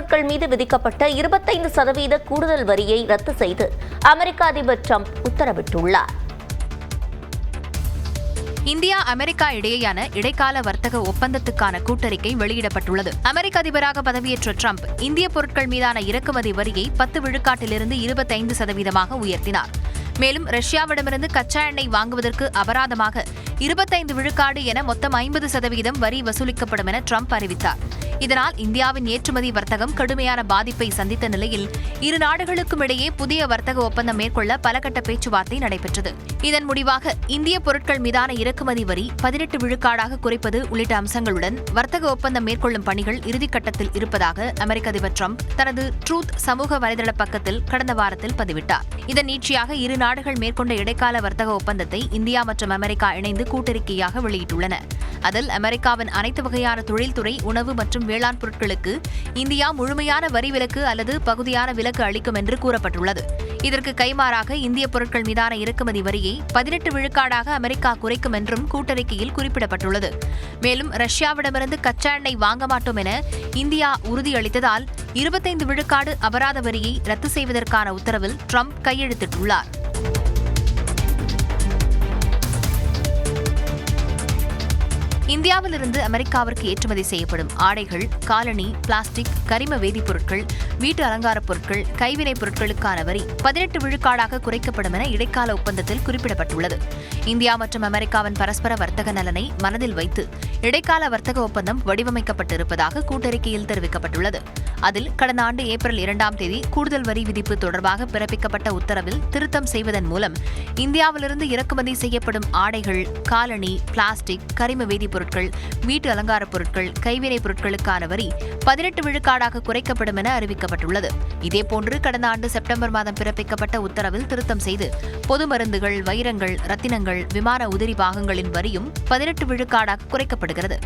பொருட்கள் மீது விதிக்கப்பட்ட 25% கூடுதல் வரியை ரத்து செய்து அமெரிக்க அதிபர் டிரம்ப் உத்தரவிட்டுள்ளார். இந்தியா அமெரிக்கா இடையேயான இடைக்கால வர்த்தக ஒப்பந்தத்துக்கான கூட்டறிக்கை வெளியிடப்பட்டுள்ளது. அமெரிக்க அதிபராக பதவியேற்ற டிரம்ப் இந்திய பொருட்கள் மீதான இறக்குமதி வரியை 10 விழுக்காட்டிலிருந்து 25% உயர்த்தினார். மேலும் ரஷ்யாவிடமிருந்து கச்சா எண்ணெய் வாங்குவதற்கு அபராதமாக 25 விழுக்காடு என மொத்தம் 50% வரி வசூலிக்கப்படும் என டிரம்ப் அறிவித்தார். இதனால் இந்தியாவின் ஏற்றுமதி வர்த்தகம் கடுமையான பாதிப்பை சந்தித்த நிலையில் இரு நாடுகளுக்கும் இடையே புதிய வர்த்தக ஒப்பந்தம் மேற்கொள்ள பலகட்ட பேச்சுவார்த்தை நடைபெற்றது. இதன் முடிவாக இந்திய பொருட்கள் மீதான இறக்குமதி வரி 18 விழுக்காடாக குறைப்பது உள்ளிட்ட அம்சங்களுடன் வர்த்தக ஒப்பந்தம் மேற்கொள்ளும் பணிகள் இறுதிக்கட்டத்தில் இருப்பதாக அமெரிக்க அதிபர் டிரம்ப் தனது ட்ரூத் சமூக வலைதள பக்கத்தில் கடந்த வாரத்தில் பதிவிட்டார். இதன் நீட்சியாக இரு நாடுகள் மேற்கொண்ட இடைக்கால வர்த்தக ஒப்பந்தத்தை இந்தியா மற்றும் அமெரிக்கா இணைந்து கூட்டறிக்கையாக வெளியிட்டுள்ளன. அதில் அமெரிக்காவின் அனைத்து வகையான தொழில்துறை, உணவு மற்றும் வேளாண் பொருட்களுக்கு இந்தியா முழுமையான வரி விலக்கு அல்லது பகுதியான விலக்கு அளிக்கும் என்று கூறப்பட்டுள்ளது. இதற்கு கைமாறாக இந்திய பொருட்கள் மீதான இறக்குமதி வரியை 18 விழுக்காடாக அமெரிக்கா குறைக்கும் என்றும் கூட்டறிக்கையில் குறிப்பிடப்பட்டுள்ளது. மேலும் ரஷ்யாவிடமிருந்து கச்சா எண்ணெய் வாங்க மாட்டோம் என இந்தியா உறுதியளித்ததால் 25 விழுக்காடு அபராத வரியை ரத்து செய்வதற்கான உத்தரவில் டிரம்ப் கையெழுத்திட்டுள்ளார். இந்தியாவிலிருந்து அமெரிக்காவிற்கு ஏற்றுமதி செய்யப்படும் ஆடைகள், காலணி, பிளாஸ்டிக், கரிம வேதிப்பொருட்கள், வீட்டு அலங்காரப் பொருட்கள், கைவினைப் பொருட்களுக்கான வரி 18 விழுக்காடாக குறைக்கப்படும் என இடைக்கால ஒப்பந்தத்தில் குறிப்பிடப்பட்டுள்ளது. இந்தியா மற்றும் அமெரிக்காவின் பரஸ்பர வர்த்தக நலனை மனதில் வைத்து இடைக்கால வர்த்தக ஒப்பந்தம் வடிவமைக்கப்பட்டிருப்பதாக கூட்டறிக்கையில் தெரிவிக்கப்பட்டுள்ளது. அதில் கடந்த ஆண்டு ஏப்ரல் 2ஆம் தேதி கூடுதல் வரி விதிப்பு தொடர்பாக பிறப்பிக்கப்பட்ட உத்தரவில் திருத்தம் செய்வதன் மூலம் இந்தியாவிலிருந்து இறக்குமதி செய்யப்படும் ஆடைகள், காலணி, பிளாஸ்டிக், கரிம வேதிப்பொருட்கள், வீட்டு அலங்காரப் பொருட்கள், கைவினைப் பொருட்களுக்கான வரி 18 விழுக்காடாக குறைக்கப்படும் என அறிவிக்கப்பட்டுள்ளது. இதேபோன்று கடந்த ஆண்டு செப்டம்பர் மாதம் பிறப்பிக்கப்பட்ட உத்தரவில் திருத்தம் செய்து பொது மருந்துகள், வைரங்கள், ரத்தினங்கள், விமான உதிரி பாகங்களின் வரியும் 18 விழுக்காடாக குறைக்கப்படுகிறது.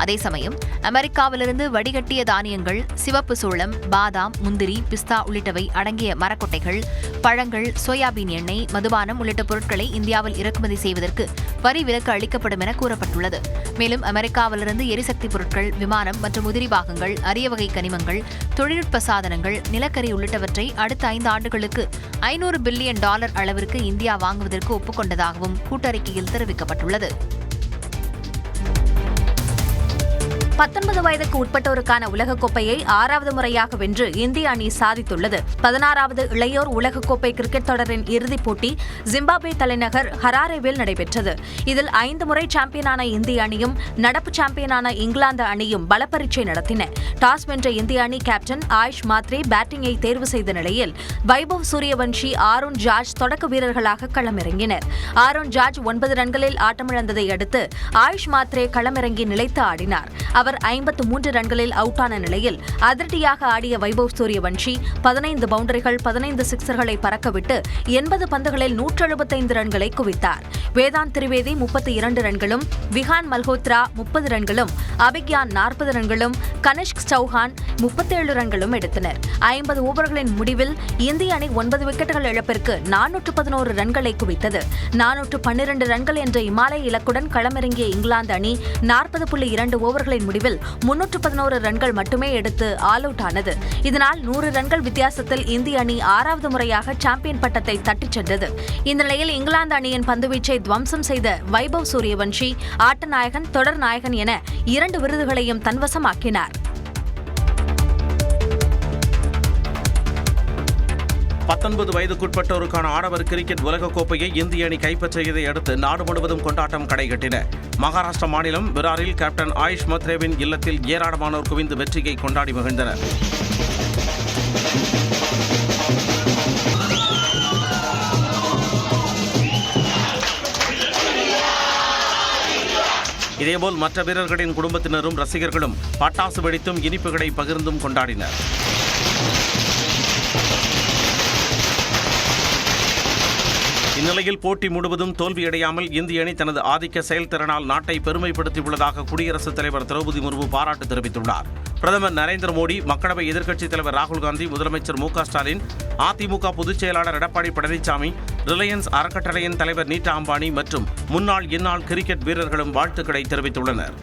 அதே சமயம் அமெரிக்காவிலிருந்து வடிகட்டிய தானியங்கள், சிவப்பு சோளம், பாதாம், முந்திரி, பிஸ்தா உள்ளிட்டவை அடங்கிய மரக்கொட்டைகள், பழங்கள், சோயாபீன் எண்ணெய், மதுபானம் உள்ளிட்ட பொருட்களை இந்தியாவில் இறக்குமதி செய்வதற்கு வரி விலக்கு அளிக்கப்படும் என கூறப்பட்டுள்ளது. மேலும் அமெரிக்காவிலிருந்து எரிசக்தி பொருட்கள், விமானம் மற்றும் உதிரி பாகங்கள், அரிய வகை கனிமங்கள், தொழில்நுட்ப சாதனங்கள், நிலக்கரி உள்ளிட்டவற்றை அடுத்த 5 ஆண்டுகளுக்கு $500 பில்லியன் அளவிற்கு இந்தியா வாங்குவதற்கு ஒப்புக்கொண்டதாகவும் கூட்டறிக்கையில் தெரிவிக்கப்பட்டுள்ளது. 19 வயதுக்கு உட்பட்டோருக்கான உலகக்கோப்பையை 6வது முறையாக வென்று இந்திய அணி சாதித்துள்ளது. 16வது இளையோர் உலகக்கோப்பை கிரிக்கெட் தொடரின் இறுதிப் போட்டி ஜிம்பாப்வே தலைநகர் ஹராரேவில் நடைபெற்றது. இதில் 5 முறை சாம்பியனான இந்திய அணியும் நடப்பு சாம்பியனான இங்கிலாந்து அணியும் பலப்பரீட்சை நடத்தின. டாஸ் வென்ற இந்திய அணி கேப்டன் ஆயுஷ் மாத்ரே பேட்டிங்கை தேர்வு செய்த நிலையில் வைபவ் சூரியவன்ஷி, ஆரோன் ஜார்ஜ் தொடக்க வீரர்களாக களமிறங்கினர். ஆரோன் ஜார்ஜ் 9 ரன்களில் ஆட்டமிழந்ததை அடுத்து ஆயுஷ் மாத்ரே களமிறங்கி நிலைத்து ஆடினார். அவர் 53 ரன்களில் அவுட் ஆன நிலையில் அதிரடியாக ஆடிய வைபவ் சூரியவன்ஷி 15 பவுண்டரிகள், 15 சிக்சர்களை பறக்கவிட்டு 80 பந்துகளில் 175 ரன்களை குவித்தார். வேதாந்த் திரிவேதி 32 ரன்களும், விஹான் மல்ஹோத்ரா 30 ரன்களும், அபிக்யான் 40 ரன்களும், கனிஷ்க் சௌஹான் 37 ரன்களும் எடுத்தனர். 50 ஓவர்களின் முடிவில் இந்திய அணி 9 விக்கெட்டுகள் இழப்பிற்கு 411 ரன்களை குவித்தது. 412 ரன்கள் என்ற இமாலய இலக்குடன் களமிறங்கிய இங்கிலாந்து அணி 40.2 ஓவர்களின் முடிவில் 311 ரன்கள் மட்டுமே எடுத்து ஆல் அவுட் ஆனது. இதனால் 100 ரன்கள் வித்தியாசத்தில் இந்திய அணி 6வது முறையாக சாம்பியன் பட்டத்தை தட்டிச் சென்றது. இந்த நிலையில் இங்கிலாந்து அணியின் பந்துவீச்சை துவம்சம் செய்த வைபவ் சூரியவன்ஷி ஆட்ட நாயகன், தொடர் நாயகன் என 2 விருதுகளையும் தன்வசமாக்கினார். 19 வயதுக்குட்பட்டோருக்கான ஆடவர் கிரிக்கெட் உலகக்கோப்பையை இந்திய அணி கைப்பற்றியதை அடுத்து நாடு முழுவதும் கொண்டாட்டம் கடைகட்டின. மகாராஷ்டிரா மாநிலம் விராரில் கேப்டன் ஆயுஷ் மாத்ரேவின் இல்லத்தில் ஏராளமானோர் குவிந்து வெற்றியை கொண்டாடி மகிழ்ந்தனர். இதேபோல் மற்ற வீரர்களின் குடும்பத்தினரும் ரசிகர்களும் பட்டாசு வெடித்தும் இனிப்புகளை பகிர்ந்தும் கொண்டாடினர். இந்நிலையில் போட்டி முழுவதும் தோல்வியடையாமல் இந்திய அணி தனது ஆதிக்க செயல்திறனால் நாட்டை பெருமைப்படுத்தியுள்ளதாக குடியரசுத் தலைவர் திரௌபதி முர்மு பாராட்டு தெரிவித்துள்ளார். பிரதமர் நரேந்திர மோடி, மக்களவை எதிர்க்கட்சித் தலைவர் ராகுல் காந்தி, முதலமைச்சர் மு க ஸ்டாலின், அதிமுக பொதுச் செயலாளர் எடப்பாடி பழனிசாமி, ரிலையன்ஸ் அறக்கட்டளையின் தலைவர் நீட்டா அம்பானி மற்றும் முன்னாள் இந்நாள் கிரிக்கெட் வீரர்களும் வாழ்த்துக்களை தெரிவித்துள்ளனர்.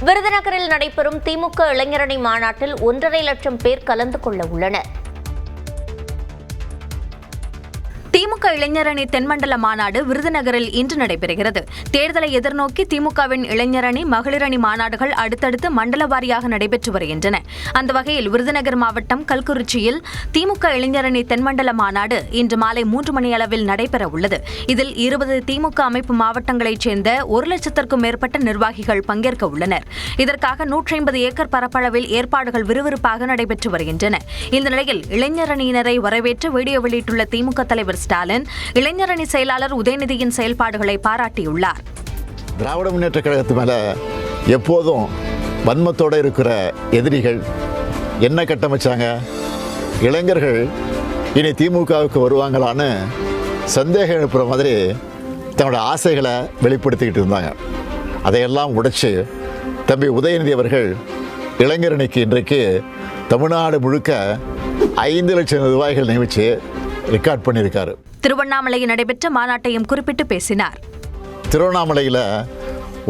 விருதுநகரில் நடைபெறும் திமுக இளைஞரணி மாநாட்டில் 1.5 லட்சம் பேர் கலந்து கொள்ள உள்ளனர். திமுக இளைஞரணி தென்மண்டல மாநாடு விருதுநகரில் இன்று நடைபெறுகிறது. தேர்தலை எதிர்நோக்கி திமுகவின் இளைஞரணி, மகளிரணி மாநாடுகள் அடுத்தடுத்து மண்டல வாரியாக நடைபெற்று வருகின்றன. அந்த வகையில் விருதுநகர் மாவட்டம் கல்குறிச்சியில் திமுக இளைஞரணி தென்மண்டல மாநாடு இன்று மாலை 3 மணி அளவில் நடைபெற உள்ளது. இதில் 20 திமுக அமைப்பு மாவட்டங்களைச் சேர்ந்த 1 லட்சத்திற்கும் மேற்பட்ட நிர்வாகிகள் பங்கேற்க உள்ளனர். இதற்காக 150 ஏக்கர் பரப்பளவில் ஏற்பாடுகள் விறுவிறுப்பாக நடைபெற்று வருகின்றன. இந்த நிலையில் இளைஞரணியினரை வரவேற்று வீடியோ வெளியிட்டுள்ள திமுக தலைவர் ஸ்டாலின், இளைஞரணி செயலாளர் உதயநிதியின் செயல்பாடுகளை பாராட்டியுள்ளார். திராவிட முன்னேற்ற கழகத்து மேல எப்போதும் வன்மத்தோடு இருக்கிற எதிரிகள் என்ன கட்டமைச்சாங்க? இளைஞர்கள் இனி திமுகவுக்கு வருவாங்களான்னு சந்தேகம் எழுப்புற மாதிரி தன்னோட ஆசைகளை வெளிப்படுத்திக்கிட்டு இருந்தாங்க. அதையெல்லாம் உடைச்சு தம்பி உதயநிதி அவர்கள் இளைஞரணிக்கு இன்றைக்கு தமிழ்நாடு முழுக்க 5 லட்சம் நிர்வாகிகள் நியமித்து ரெக்கார்ட் பண்ணியிருக்காரு. திருவண்ணாமலையில் நடைபெற்ற மாநாட்டையும் குறிப்பிட்டு பேசினார். திருவண்ணாமலையில்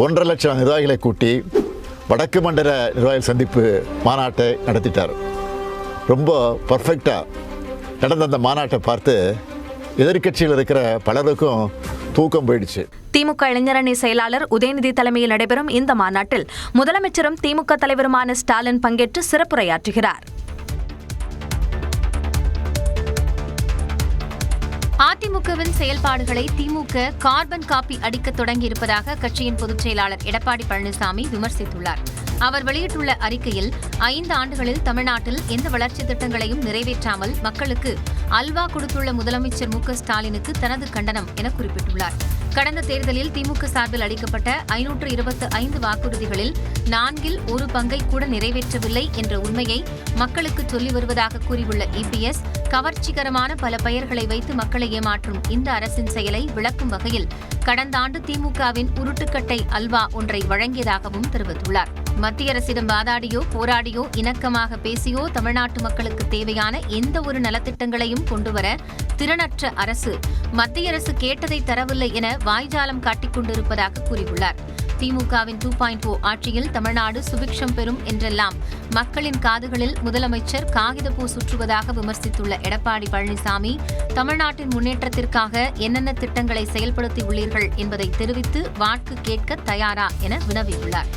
1.5 லட்சம் நிர்வாகிகளை கூட்டி வடக்கு மண்டல நிர்வாகிகள் சந்திப்பு மாநாட்டை நடத்திட்டார். ரொம்ப பர்ஃபெக்டாக நடந்த அந்த மாநாட்டை பார்த்து எதிர்க்கட்சியில் இருக்கிற பலருக்கும் தூக்கம் போயிடுச்சு. திமுக இளைஞரணி செயலாளர் உதயநிதி தலைமையில் நடைபெறும் இந்த மாநாட்டில் முதலமைச்சரும் திமுக தலைவருமான ஸ்டாலின் பங்கேற்று சிறப்புரையாற்றுகிறார். அதிமுகவின் செயல்பாடுகளை திமுக கார்பன் காப்பி அடிக்க தொடங்கியிருப்பதாக கட்சியின் பொதுச் செயலாளர் எடப்பாடி பழனிசாமி விமர்சித்துள்ளார். அவர் வெளியிட்டுள்ள அறிக்கையில் 5 ஆண்டுகளில் தமிழ்நாட்டில் எந்த வளர்ச்சி திட்டங்களையும் நிறைவேற்றாமல் மக்களுக்கு அல்வா கொடுத்துள்ள முதலமைச்சர் மு க ஸ்டாலினுக்கு தனது கண்டனம் என குறிப்பிட்டுள்ளார். கடந்த தேர்தலில் திமுக சார்பில் அளிக்கப்பட்ட 525 வாக்குறுதிகளில் 4இல் 1 பங்கை கூட நிறைவேற்றவில்லை என்ற உண்மையை மக்களுக்கு சொல்லி வருவதாக கூறியுள்ள இபிஎஸ், கவர்ச்சிகரமான பல பெயர்களை வைத்து மக்களை ஏமாற்றும் இந்த அரசின் செயலை விளக்கும் வகையில் கடந்த ஆண்டு திமுகவின் உருட்டுக்கட்டை அல்வா ஒன்றை வழங்கியதாகவும் தெரிவித்துள்ளார். மத்திய அரசிடம் வாதாடியோ போராடியோ இணக்கமாக பேசியோ தமிழ்நாட்டு மக்களுக்கு தேவையான எந்த ஒரு நலத்திட்டங்களையும் கொண்டுவர திறனற்ற அரசு மத்திய அரசு கேட்டதை தரவில்லை என வாய்ஜாலம் காட்டிக் கொண்டிருப்பதாக கூறியுள்ளார். திமுகவின் 2.0 ஆட்சியில் தமிழ்நாடு சுபிக்ஷம் பெறும் என்றெல்லாம் மக்களின் காதுகளில் முதலமைச்சர் காகிதப்பூ சுற்றுவதாக விமர்சித்துள்ள எடப்பாடி பழனிசாமி, தமிழ்நாட்டின் முன்னேற்றத்திற்காக என்னென்ன திட்டங்களை செயல்படுத்தியுள்ளீர்கள் என்பதை தெரிவித்து வாக்கு கேட்க தயாரா என வினவியுள்ளார்.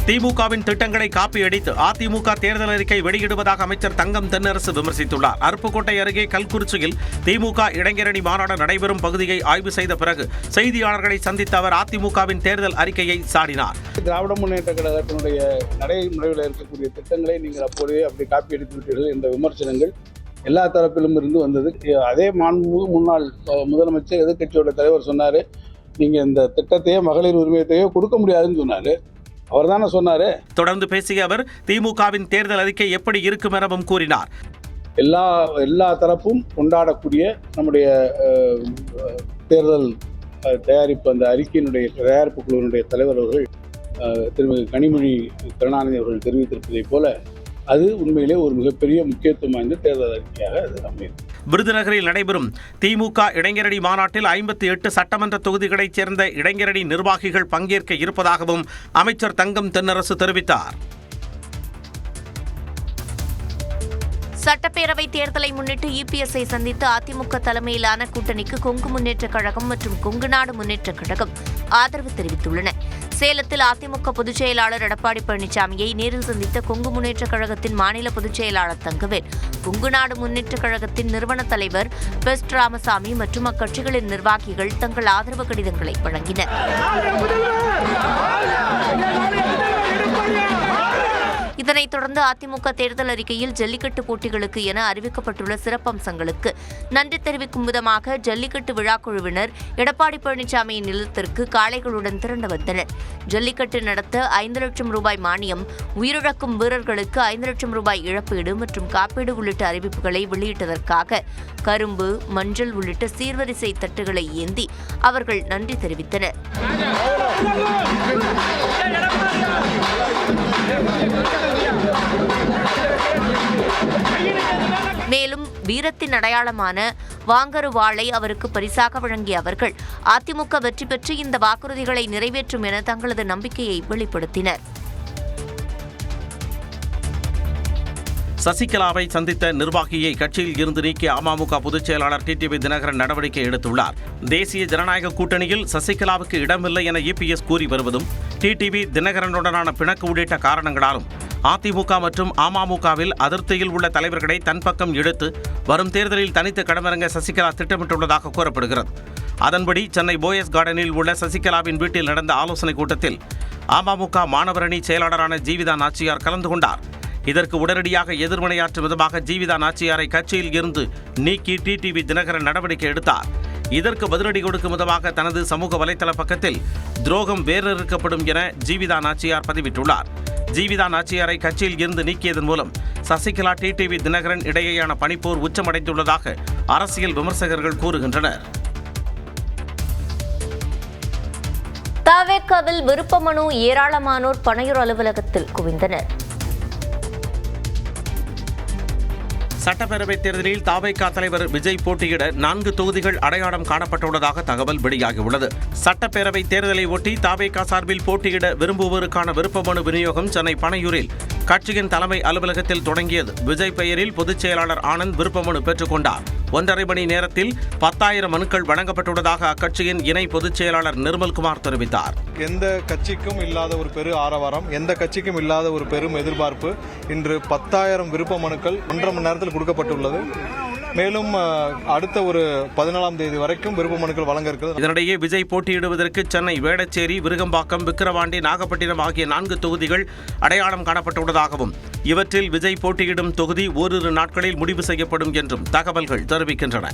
திமுகவின் திட்டங்களை காப்பியடித்து அதிமுக தேர்தல் அறிக்கை வெளியிடுவதாக அமைச்சர் தங்கம் தென்னரசு விமர்சித்துள்ளார். அருப்புக்கோட்டை அருகே கல்குறிச்சியில் திமுக இளைஞரணி மாநாடு நடைபெறும் பகுதியை ஆய்வு செய்த பிறகு செய்தியாளர்களை சந்தித்த அவர் அதிமுகவின் தேர்தல் அறிக்கையை சாடினார். திராவிட முன்னேற்ற கழகத்தினுடைய நடைமுறையில் இருக்கக்கூடிய திட்டங்களை நீங்கள் அப்போதே அப்படி காப்பி எடுத்து விட்டீர்கள் என்ற விமர்சனங்கள் எல்லா தரப்பிலும் இருந்து வந்தது. அதே முன்னாள் முதலமைச்சர் எதிர்க்கட்சியோட தலைவர் சொன்னார், நீங்கள் இந்த திட்டத்தையோ மகளிர் உரிமையத்தையோ கொடுக்க முடியாதுன்னு சொன்னார். அவர் தானே சொன்னாரு. தொடர்ந்து பேசிய அவர் திமுகவின் தேர்தல் அறிக்கை எப்படி இருக்கும் எனவும் கூறினார். எல்லா தரப்பும் கொண்டாடக்கூடிய நம்முடைய தேர்தல் தயாரிப்பு அந்த அறிக்கையினுடைய தயாரிப்பு குழுவினுடைய தலைவர் அவர்கள் திருமதி கனிமொழி கருணாநிதி அவர்கள் தெரிவித்திருப்பதைப் போல அது உண்மையிலே ஒரு மிகப்பெரிய முக்கியத்துவம் வாய்ந்த தேர்தல் அறிக்கையாக அது அமையும். விருதுநகரில் நடைபெறும் திமுக இளைஞரணி மாநாட்டில் 58 சட்டமன்ற தொகுதிகளைச் சேர்ந்த இளைஞரணி நிர்வாகிகள் பங்கேற்க இருப்பதாகவும் அமைச்சர் தங்கம் தென்னரசு தெரிவித்தார். சட்டப்பேரவை தேர்தலை முன்னிட்டு இபிஎஸ்ஐ சந்தித்து அதிமுக தலைமையிலான கூட்டணிக்கு கொங்கு முன்னேற்றக் கழகம் மற்றும் கொங்கு நாடு முன்னேற்றக் கழகம் ஆதரவு தெரிவித்துள்ளன. சேலத்தில் அதிமுக பொதுச் செயலாளர் எடப்பாடி பழனிசாமியை நேரில் சந்தித்த கொங்கு முன்னேற்றக் கழகத்தின் மாநில பொதுச் செயலாளர் தங்கவேல், கொங்கு நாடு முன்னேற்றக் கழகத்தின் நிறுவன தலைவர் பெஸ்ட் ராமசாமி மற்றும் அக்கட்சிகளின் நிர்வாகிகள் தங்கள் ஆதரவு கடிதங்களை வழங்கினர். இதனைத் தொடர்ந்து அதிமுக தேர்தல் அறிக்கையில் ஜல்லிக்கட்டு போட்டிகளுக்கு என அறிவிக்கப்பட்டுள்ள சிறப்பம்சங்களுக்கு நன்றி தெரிவிக்கும் விதமாக ஜல்லிக்கட்டு விழாக்குழுவினர் எடப்பாடி பழனிசாமியின் இல்லத்திற்கு காளைகளுடன் திரண்டு வந்தனர். ஜல்லிக்கட்டு நடத்த 5 லட்சம் ரூபாய் மானியம், உயிரிழக்கும் வீரர்களுக்கு 5 லட்சம் ரூபாய் இழப்பீடு மற்றும் காப்பீடு உள்ளிட்ட அறிவிப்புகளை வெளியிட்டதற்காக கரும்பு, மஞ்சள் உள்ளிட்ட சீர்வரிசை தட்டுகளை ஏந்தி அவர்கள் நன்றி தெரிவித்தனர். மேலும் வீரத்தின் அடையாளமான வாங்கரு வாளை அவருக்கு பரிசாக வழங்கிய அவர்கள் அதிமுக வெற்றி பெற்று இந்த வாக்குறுதிகளை நிறைவேற்றும் என தங்களது நம்பிக்கையை வெளிப்படுத்தினர். சசிகலாவை சந்தித்த நிர்வாகியை கட்சியில் இருந்து நீக்கிய அமமுக பொதுச் செயலாளர் டிடிவி தினகரன் நடவடிக்கை எடுத்துள்ளார். தேசிய ஜனநாயக கூட்டணியில் சசிகலாவுக்கு இடமில்லை என இபிஎஸ் கூறி வருவதும் டிடிவி தினகரனுடனான பிணக்கு உள்ளிட்ட காரணங்களாலும் அதிமுக மற்றும் அமமுகவில் அதிருப்தியில் உள்ள தலைவர்களை தன் பக்கம் இழுத்து வரும் தேர்தலில் தனித்து களமிறங்க சசிகலா திட்டமிட்டுள்ளதாக கூறப்படுகிறது. அதன்படி சென்னை போயஸ் கார்டனில் உள்ள சசிகலாவின் வீட்டில் நடந்த ஆலோசனைக் கூட்டத்தில் அமமுக மாணவரணி செயலாளரான ஜீவிதா நாச்சியார் கலந்து கொண்டார். இதற்கு உடனடியாக எதிர்வினையாற்றும் விதமாக ஜீவிதா நாச்சியாரை கட்சியில் இருந்து நீக்கி டிடிவி தினகரன் நடவடிக்கை எடுத்தார். இதற்கு பதிலடி கொடுக்கும் விதமாக தனது சமூக வலைதள பக்கத்தில் துரோகம் வேறறுக்கப்படும் என ஜீவிதா நாச்சியார் பதிவிட்டுள்ளார். ஜீவிதா நாச்சியாரை கட்சியில் இருந்து நீக்கியதன் மூலம் சசிகலா டிடிவி தினகரன் இடையேயான பனிப்போர் உச்சமடைந்துள்ளதாக அரசியல் விமர்சகர்கள் கூறுகின்றனர். தவேகாவில் விருப்ப மனு ஏராளமானோர் பனையூர் அலுவலகத்தில் குவிந்தனர். சட்டப்பேரவைத் தேர்தலில் தவேகா தலைவர் விஜய் போட்டியிட 4 தொகுதிகள் அடையாளம் காணப்பட்டுள்ளதாக தகவல் வெளியாகியுள்ளது. சட்டப்பேரவைத் தேர்தலை ஒட்டி தவேகா சார்பில் போட்டியிட விரும்புவோருக்கான விருப்ப மனு விநியோகம் சென்னை பனையூரில் கட்சியின் தலைமை அலுவலகத்தில் தொடங்கியது. விஜய் பெயரில் பொதுச் செயலாளர் ஆனந்த் விருப்ப மனு பெற்றுக் கொண்டார். 1.5 மணி நேரத்தில் 10,000 மனுக்கள் வழங்கப்பட்டுள்ளதாக அக்கட்சியின் இணை பொதுச் செயலாளர் நிர்மல்குமார் தெரிவித்தார். எந்த கட்சிக்கும் இல்லாத ஒரு பெரு ஆரவாரம், எந்த கட்சிக்கும் இல்லாத ஒரு பெரும் எதிர்பார்ப்பு. இன்று 10,000 விருப்ப மனுக்கள் 1.5 மணி நேரத்தில் கொடுக்கப்பட்டுள்ளது. மேலும் அடுத்த ஒரு 14ஆம் தேதி வரைக்கும் விருப்ப மனுக்கள் வழங்க இருக்கிறது. இதனிடையே விஜய் போட்டியிடுவதற்கு சென்னை வேடச்சேரி, விருகம்பாக்கம், விக்கிரவாண்டி, நாகப்பட்டினம் ஆகிய 4 தொகுதிகள் அடையாளம் காணப்பட்டுள்ளதாகவும் இவற்றில் விஜய் போட்டியிடும் தொகுதி ஓரிரு நாட்களில் முடிவு செய்யப்படும் என்றும் தகவல்கள் தெரிவிக்கின்றன.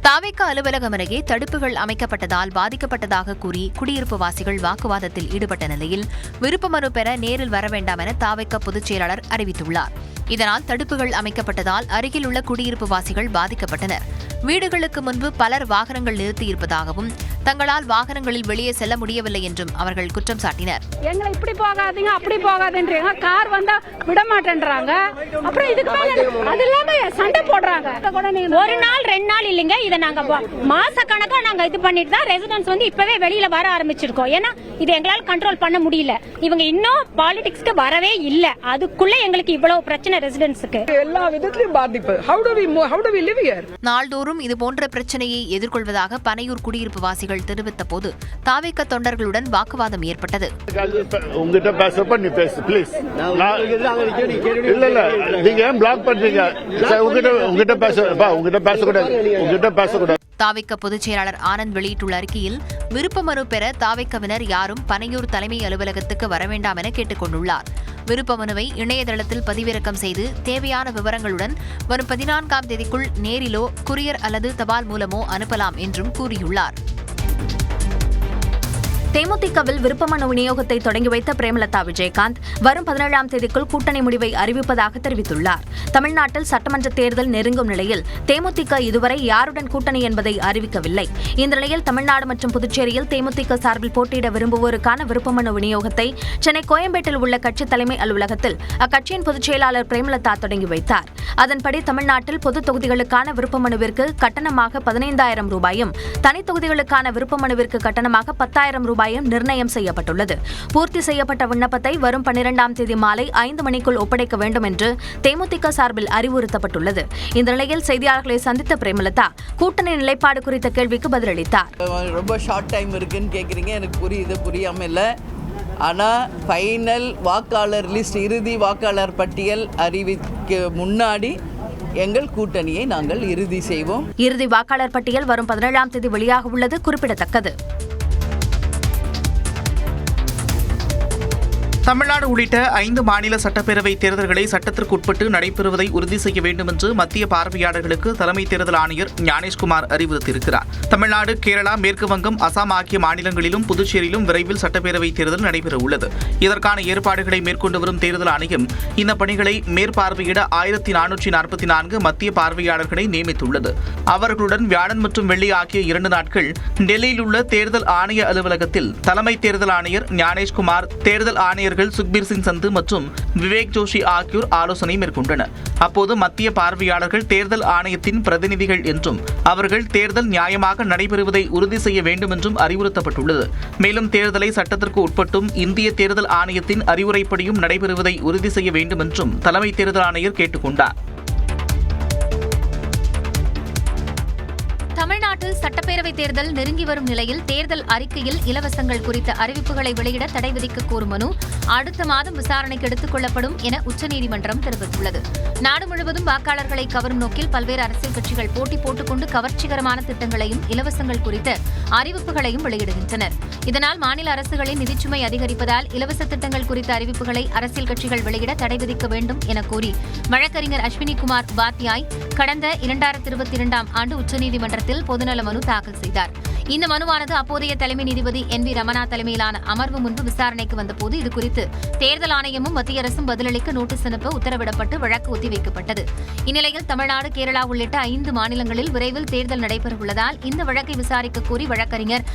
தவேகா அலுவலகம் அருகே தடுப்புகள் அமைக்கப்பட்டதால் பாதிக்கப்பட்டதாக கூறி குடியிருப்பு வாசிகள் வாக்குவாதத்தில் ஈடுபட்ட நிலையில் விருப்ப மனு பெற நேரில் வர வேண்டாம் என தவேகா பொதுச் செயலாளர் அறிவித்துள்ளார். இதனால் தடுப்புகள் அமைக்கப்பட்டதால் அருகில் உள்ள குடியிருப்பு வாசிகள் பாதிக்கப்பட்டனர். வீடுகளுக்கு முன்பு பலர் வாகனங்கள் நிறுத்தியிருப்பதாகவும் தங்களால் வாகனங்களில் வெளியே செல்ல முடியவில்லை என்றும் அவர்கள் குற்றம் சாட்டினர். எங்களை இப்படி போகாதீங்க அப்படி போகாதுன்றாங்க, கார் வந்தா விட மாட்டேன்றாங்க. அப்புறம் இதுக்கு மேல அது இல்லாம சண்டை போடுறாங்க. ஒரு நாள் 2 நாள் இல்லைங்க, இதை நாங்க மாச கணக்கா நாங்க இது பண்ணிட்டு தான் ரெசிடென்ட்ஸ் வந்து இப்பவே வெளியில வர ஆரம்பிச்சிருக்கோம். ஏன்னா இது எங்களால கண்ட்ரோல் பண்ண முடியல. இவங்க இன்னும் பாலிடிக்ஸ்க்கு வரவே இல்ல, அதுக்குள்ள எங்களுக்கு இவ்வளவு பிரச்சனை ரெசிடென்ட்ஸ்க்கு. எல்லா விதத்திலும் பாதிப்பு. How do we live here? நாள்தோறும் இதுபோன்ற பிரச்சனையை எதிர்கொள்வதாக பனையூர் குடியிருப்பு வாசிகள் தெரிவித்த போது தவேகா தொண்டர்களுடன் வாக்குவாதம் ஏற்பட்டது. உங்ககிட்ட பேசப்ப நீ பேசு ப்ளீஸ். இல்ல இல்ல நீங்க ஏன் பிளாக் பண்றீங்க? உங்ககிட்ட பேசக்கூடாது. தவேகா பொதுச் செயலாளர் ஆனந்த் வெளியிட்டுள்ள அறிக்கையில் விருப்ப மனு பெற தவேகாவினர் யாரும் பனையூர் தலைமை அலுவலகத்துக்கு வர வேண்டாம் என கேட்டுக் கொண்டுள்ளார். விருப்ப மனுவை இணையதளத்தில் பதிவிறக்கம் செய்து தேவையான விவரங்களுடன் வரும் 14ஆம் தேதிக்குள் நேரிலோ குரியர் அல்லது தபால் மூலமோ அனுப்பலாம் என்றும் கூறியுள்ளார். தேமுதிகவில் விருப்ப மனு விநியோகத்தை தொடங்கி வைத்த பிரேமலதா விஜயகாந்த் வரும் 17ஆம் தேதிக்குள் கூட்டணி முடிவை அறிவிப்பதாக தெரிவித்துள்ளார். தமிழ்நாட்டில் சட்டமன்ற தேர்தல் நெருங்கும் நிலையில் தேமுதிக இதுவரை யாருடன் கூட்டணி என்பதை அறிவிக்கவில்லை. இந்த நிலையில் தமிழ்நாடு மற்றும் புதுச்சேரியில் தேமுதிக சார்பில் போட்டியிட விரும்புவோருக்கான விருப்ப மனு விநியோகத்தை சென்னை கோயம்பேட்டில் உள்ள கட்சி தலைமை அலுவலகத்தில் அக்கட்சியின் பொதுச் செயலாளர் பிரேமலதா தொடங்கி வைத்தார். அதன்படி தமிழ்நாட்டில் பொது தொகுதிகளுக்கான விருப்ப மனுவிற்கு கட்டணமாக 15,000 ரூபாயும், தனி தொகுதிகளுக்கான விருப்ப மனுவிற்கு கட்டணமாக 10,000 ரூபாயும் நிர்ணயம் செய்யப்பட்டுள்ளது. பூர்த்தி செய்யப்பட்ட விண்ணப்பத்தை வரும் 12ஆம் தேதி மாலை 5 மணிக்குள் ஒப்படைக்க வேண்டும் என்று தேமுதிக சார்பில் அறிவுறுத்தப்பட்டுள்ளது. இந்த நிலையில் செய்தியாளர்களை சந்தித்த பிரேமலதா கூட்டணி நிலைப்பாடு குறித்த கேள்விக்கு பதிலளித்தார். ரொம்ப ஷார்ட் டைம் இருக்குன்னு கேக்குறீங்க, எனக்கு புரியாம இல்ல. ஆனால் ஃபைனல் வாக்காளர் லிஸ்ட், இறுதி வாக்காளர் பட்டியல் அறிவிக்க முன்னாடி எங்கள் கூட்டணியை நாங்கள் இறுதி செய்வோம். இறுதி வாக்காளர் பட்டியல் வரும் 17ஆம் தேதி வெளியாக உள்ளது குறிப்பிடத்தக்கது. தமிழ்நாடு உள்ளிட்ட 5 மாநில சட்டப்பேரவை தேர்தல்களை சட்டத்திற்கு உட்பட்டு நடைபெறுவதை உறுதி செய்ய வேண்டும் என்று மத்திய பார்வையாளர்களுக்கு தலைமை தேர்தல் ஆணையர் ஞானேஷ்குமார் அறிவுறுத்தியிருக்கிறார். தமிழ்நாடு, கேரளா, மேற்கு வங்கம், அசாம் ஆகிய மாநிலங்களிலும் புதுச்சேரியிலும் விரைவில் சட்டப்பேரவை தேர்தல் நடைபெற உள்ளது. இதற்கான ஏற்பாடுகளை மேற்கொண்டு வரும் தேர்தல் ஆணையம் இந்த பணிகளை மேற்பார்வையிட 1444 மத்திய பார்வையாளர்களை நியமித்துள்ளது. அவர்களுடன் வியாழன் மற்றும் வெள்ளி ஆகிய 2 நாட்கள் டெல்லியில் உள்ள தேர்தல் ஆணைய அலுவலகத்தில் தலைமை தேர்தல் ஆணையர் ஞானேஷ்குமார் தேர்தல் ஆணையர் அமைச்சர்கள் சுக்பீர் சிங் சந்து மற்றும் விவேக் ஜோஷி ஆகியோர் ஆலோசனை மேற்கொண்டனர். அப்போது மத்திய பார்வையாளர்கள் தேர்தல் ஆணையத்தின் பிரதிநிதிகள் என்றும் அவர்கள் தேர்தல் நியாயமாக நடைபெறுவதை உறுதி செய்ய வேண்டும் என்றும் அறிவுறுத்தப்பட்டுள்ளது. மேலும் தேர்தலை சட்டத்திற்கு உட்பட்டும் இந்திய தேர்தல் ஆணையத்தின் அறிவுரைப்படியும் நடைபெறுவதை உறுதி செய்ய வேண்டும் என்றும் தலைமை தேர்தல் ஆணையர் கேட்டுக் கொண்டார். தமிழ்நாட்டில் சட்டப்பேரவைத் தேர்தல் நெருங்கி வரும் நிலையில் தேர்தல் அறிக்கையில் இலவசங்கள் குறித்த அறிவிப்புகளை வெளியிட தடை விதிக்க கோரும் மனு அடுத்த மாதம் விசாரணைக்கு எடுத்துக் கொள்ளப்படும் என உச்சநீதிமன்றம் தெரிவித்துள்ளது. நாடு முழுவதும் வாக்காளர்களை கவரும் நோக்கில் பல்வேறு அரசியல் கட்சிகள் போட்டி போட்டுக்கொண்டு கவர்ச்சிகரமான திட்டங்களையும் இலவசங்கள் குறித்த அறிவிப்புகளையும் வெளியிடுகின்றனர். இதனால் மாநில அரசுகளின் நிதிச்சுமை அதிகரிப்பதால் இலவச திட்டங்கள் குறித்த அறிவிப்புகளை அரசியல் கட்சிகள் வெளியிட தடை விதிக்க வேண்டும் என கோரி வழக்கறிஞர் அஸ்வினி குமார் உபாத்யாய் கடந்த 2022ஆம் ஆண்டு உச்சநீதிமன்றத்தில் பொதுநல மனு தாக்கல் செய்தார். இந்த மனுவானது அப்போதைய தலைமை நீதிபதி NV ரமணா தலைமையிலான அமர்வு முன்பு விசாரணைக்கு வந்தபோது இதுகுறித்து தேர்தல் ஆணையமும் மத்திய அரசும் பதிலளிக்க நோட்டீஸ் அனுப்ப உத்தரவிடப்பட்டு வழக்கு ஒத்திவைக்கப்பட்டது. இந்நிலையில் தமிழ்நாடு, கேரளா உள்ளிட்ட 5 மாநிலங்களில் விரைவில் தேர்தல் நடைபெறவுள்ளதால் இந்த வழக்கை விசாரிக்க கோரி வழக்கறிஞர்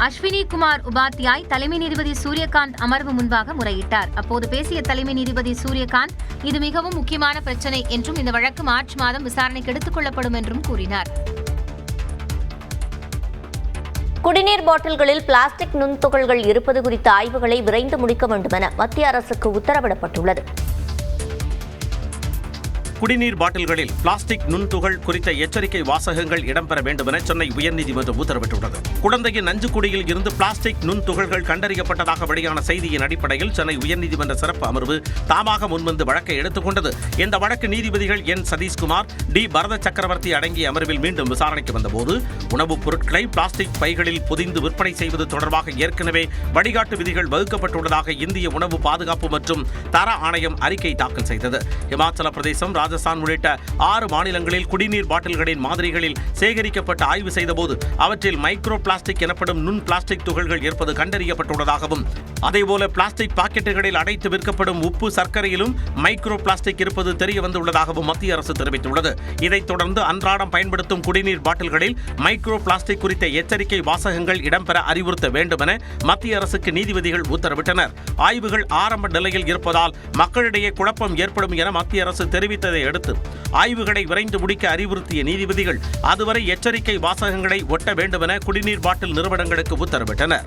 அஸ்வினி குமார் உபாத்யாய் தலைமை நீதிபதி சூரியகாந்த் அமர்வு முன்பாக முறையிட்டார். அப்போது பேசிய தலைமை நீதிபதி சூரியகாந்த் இது மிகவும் முக்கியமான பிரச்சினை என்றும் இந்த வழக்கு மார்ச் மாதம் விசாரணைக்கு எடுத்துக் கொள்ளப்படும் என்றும் கூறினார். குடிநீர் பாட்டில்களில் பிளாஸ்டிக் நுண்துகள்கள் இருப்பது குறித்த ஆய்வுகளை விரைந்து முடிக்க வேண்டும் என மத்திய அரசுக்கு உத்தரவிடப்பட்டுள்ளது. குடிநீர் பாட்டில்களில் பிளாஸ்டிக் நுண்துகள் குறித்த எச்சரிக்கை வாசகங்கள் இடம்பெற வேண்டும் என சென்னை உயர்நீதிமன்றம் உத்தரவிட்டுள்ளது. குடந்தையின் நஞ்சுக்குடியில் இருந்து பிளாஸ்டிக் நுண்துகள்கள் கண்டறியப்பட்டதாக வெளியான செய்தியின் அடிப்படையில் சென்னை உயர்நீதிமன்ற சிறப்பு அமர்வு தாமாக முன்வந்து வழக்கை எடுத்துக் கொண்டது. இந்த வழக்கு நீதிபதிகள் N. சதீஷ்குமார், D. பரத சக்கரவர்த்தி அடங்கிய அமர்வில் மீண்டும் விசாரணைக்கு வந்தபோது உணவுப் பொருட்களை பிளாஸ்டிக் பைகளில் பொதிந்து விற்பனை செய்வது தொடர்பாக ஏற்கனவே வழிகாட்டு விதிகள் வகுக்கப்பட்டுள்ளதாக இந்திய உணவு பாதுகாப்பு மற்றும் தர ஆணையம் அறிக்கை தாக்கல் செய்தது. இமாச்சல பிரதேசம், ராஜஸ்தான் உள்ளிட்ட 6 மாநிலங்களில் குடிநீர் பாட்டில்களின் மாதிரிகளில் சேகரிக்கப்பட்டு ஆய்வு செய்தபோது அவற்றில் மைக்ரோ பிளாஸ்டிக் எனப்படும் நுண் பிளாஸ்டிக் துகள்கள் இருப்பது கண்டறியப்பட்டுள்ளதாகவும் அதேபோல பிளாஸ்டிக் பாக்கெட்டுகளில் அடைத்து விற்கப்படும் உப்பு, சர்க்கரையிலும் மைக்ரோ பிளாஸ்டிக் இருப்பது தெரிய வந்துள்ளதாகவும் மத்திய அரசு தெரிவித்துள்ளது. இதைத் தொடர்ந்து அன்றாடம் பயன்படுத்தும் குடிநீர் பாட்டில்களில் மைக்ரோ பிளாஸ்டிக் குறித்த எச்சரிக்கை வாசகங்கள் இடம்பெற அறிவுறுத்த வேண்டும் என மத்திய அரசுக்கு நீதிபதிகள் உத்தரவிட்டனர். ஆய்வுகள் ஆரம்ப நிலையில் இருப்பதால் மக்களிடையே குழப்பம் ஏற்படும் என மத்திய அரசு தெரிவித்ததை அடுத்து ஆய்வுகளை விரைந்து முடிக்க அறிவுறுத்திய நீதிபதிகள் அதுவரை எச்சரிக்கை வாசகங்களை ஒட்ட வேண்டும் என குடிநீர் பாட்டில் நிறுவனங்களுக்கு உத்தரவிட்டனர்.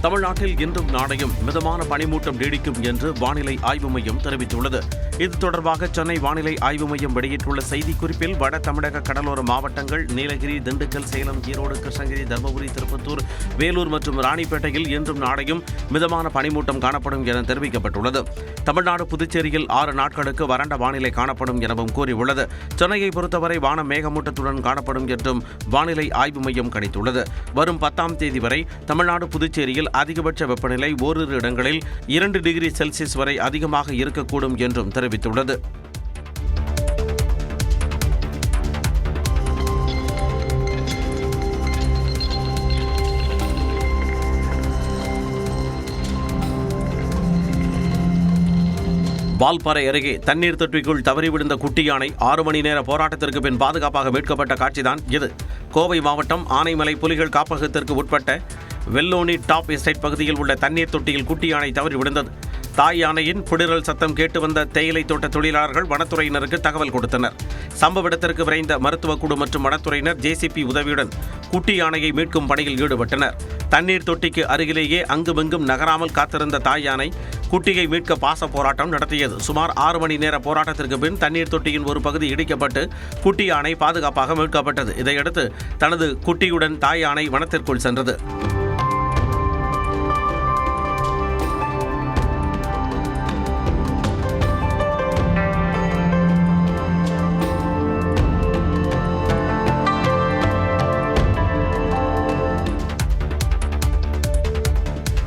தமிழ்நாட்டில் இன்றும் நாளையும் மிதமான பனிமூட்டம் நீடிக்கும் என்று வானிலை ஆய்வு மையம் தெரிவித்துள்ளது. இது தொடர்பாக சென்னை வானிலை ஆய்வு மையம் வெளியிட்டுள்ள செய்திக்குறிப்பில் வட தமிழக கடலோர மாவட்டங்கள் நீலகிரி, திண்டுக்கல், சேலம், ஈரோடு, கிருஷ்ணகிரி, தர்மபுரி, திருப்பத்தூர், வேலூர் மற்றும் ராணிப்பேட்டையில் இன்றும் நாளையும் மிதமான பனிமூட்டம் காணப்படும் என தெரிவிக்கப்பட்டுள்ளது. தமிழ்நாடு, புதுச்சேரியில் 6 நாட்களுக்கு வறண்ட வானிலை காணப்படும் எனவும் கூறியுள்ளது. சென்னையை பொறுத்தவரை வானம் மேகமூட்டத்துடன் காணப்படும் என்றும் வானிலை ஆய்வு மையம் கணித்துள்ளது. வரும் 10ஆம் தேதி வரை தமிழ்நாடு, புதுச்சேரியில் அதிகபட்ச வெப்பநிலை ஓரிரு இடங்களில் 2 டிகிரி செல்சியஸ் வரை அதிகமாக இருக்கக்கூடும் என்றும் தெரிவித்துள்ளது. வால்பாறை அருகே தண்ணீர் தொட்டிக்குள் தவறி விழுந்த குட்டி யானை 6 மணி நேர போராட்டத்திற்கு பின் பாதுகாப்பாக மீட்கப்பட்ட காட்சிதான் இது. கோவை மாவட்டம் ஆனைமலை புலிகள் காப்பகத்திற்கு உட்பட்ட வெள்ளோனி டாப் எஸ்டேட் பகுதியில் உள்ள தண்ணீர் தொட்டியில் குட்டி யானை தவறி விழுந்தது. தாய் யானையின் புடிரல் சத்தம் கேட்டு வந்த தேயிலை தோட்ட தொழிலாளர்கள் வனத்துறையினருக்கு தகவல் கொடுத்தனர். சம்பவ இடத்திற்கு விரைந்த மருத்துவக் குழு மற்றும் வனத்துறையினர் JCP உதவியுடன் குட்டி யானையை மீட்கும் பணியில் ஈடுபட்டனர். தண்ணீர் தொட்டிக்கு அருகிலேயே அங்குமிங்கும் நகராமல் காத்திருந்த தாய் யானை குட்டியை மீட்க பாச போராட்டம் நடத்தியது. சுமார் 6 மணி நேர போராட்டத்திற்கு பின் தண்ணீர் தொட்டியின் ஒரு பகுதி இடிக்கப்பட்டு குட்டி யானை பாதுகாப்பாக மீட்கப்பட்டது. இதையடுத்து தனது குட்டியுடன் தாய் யானை வனத்திற்குள் சென்றது.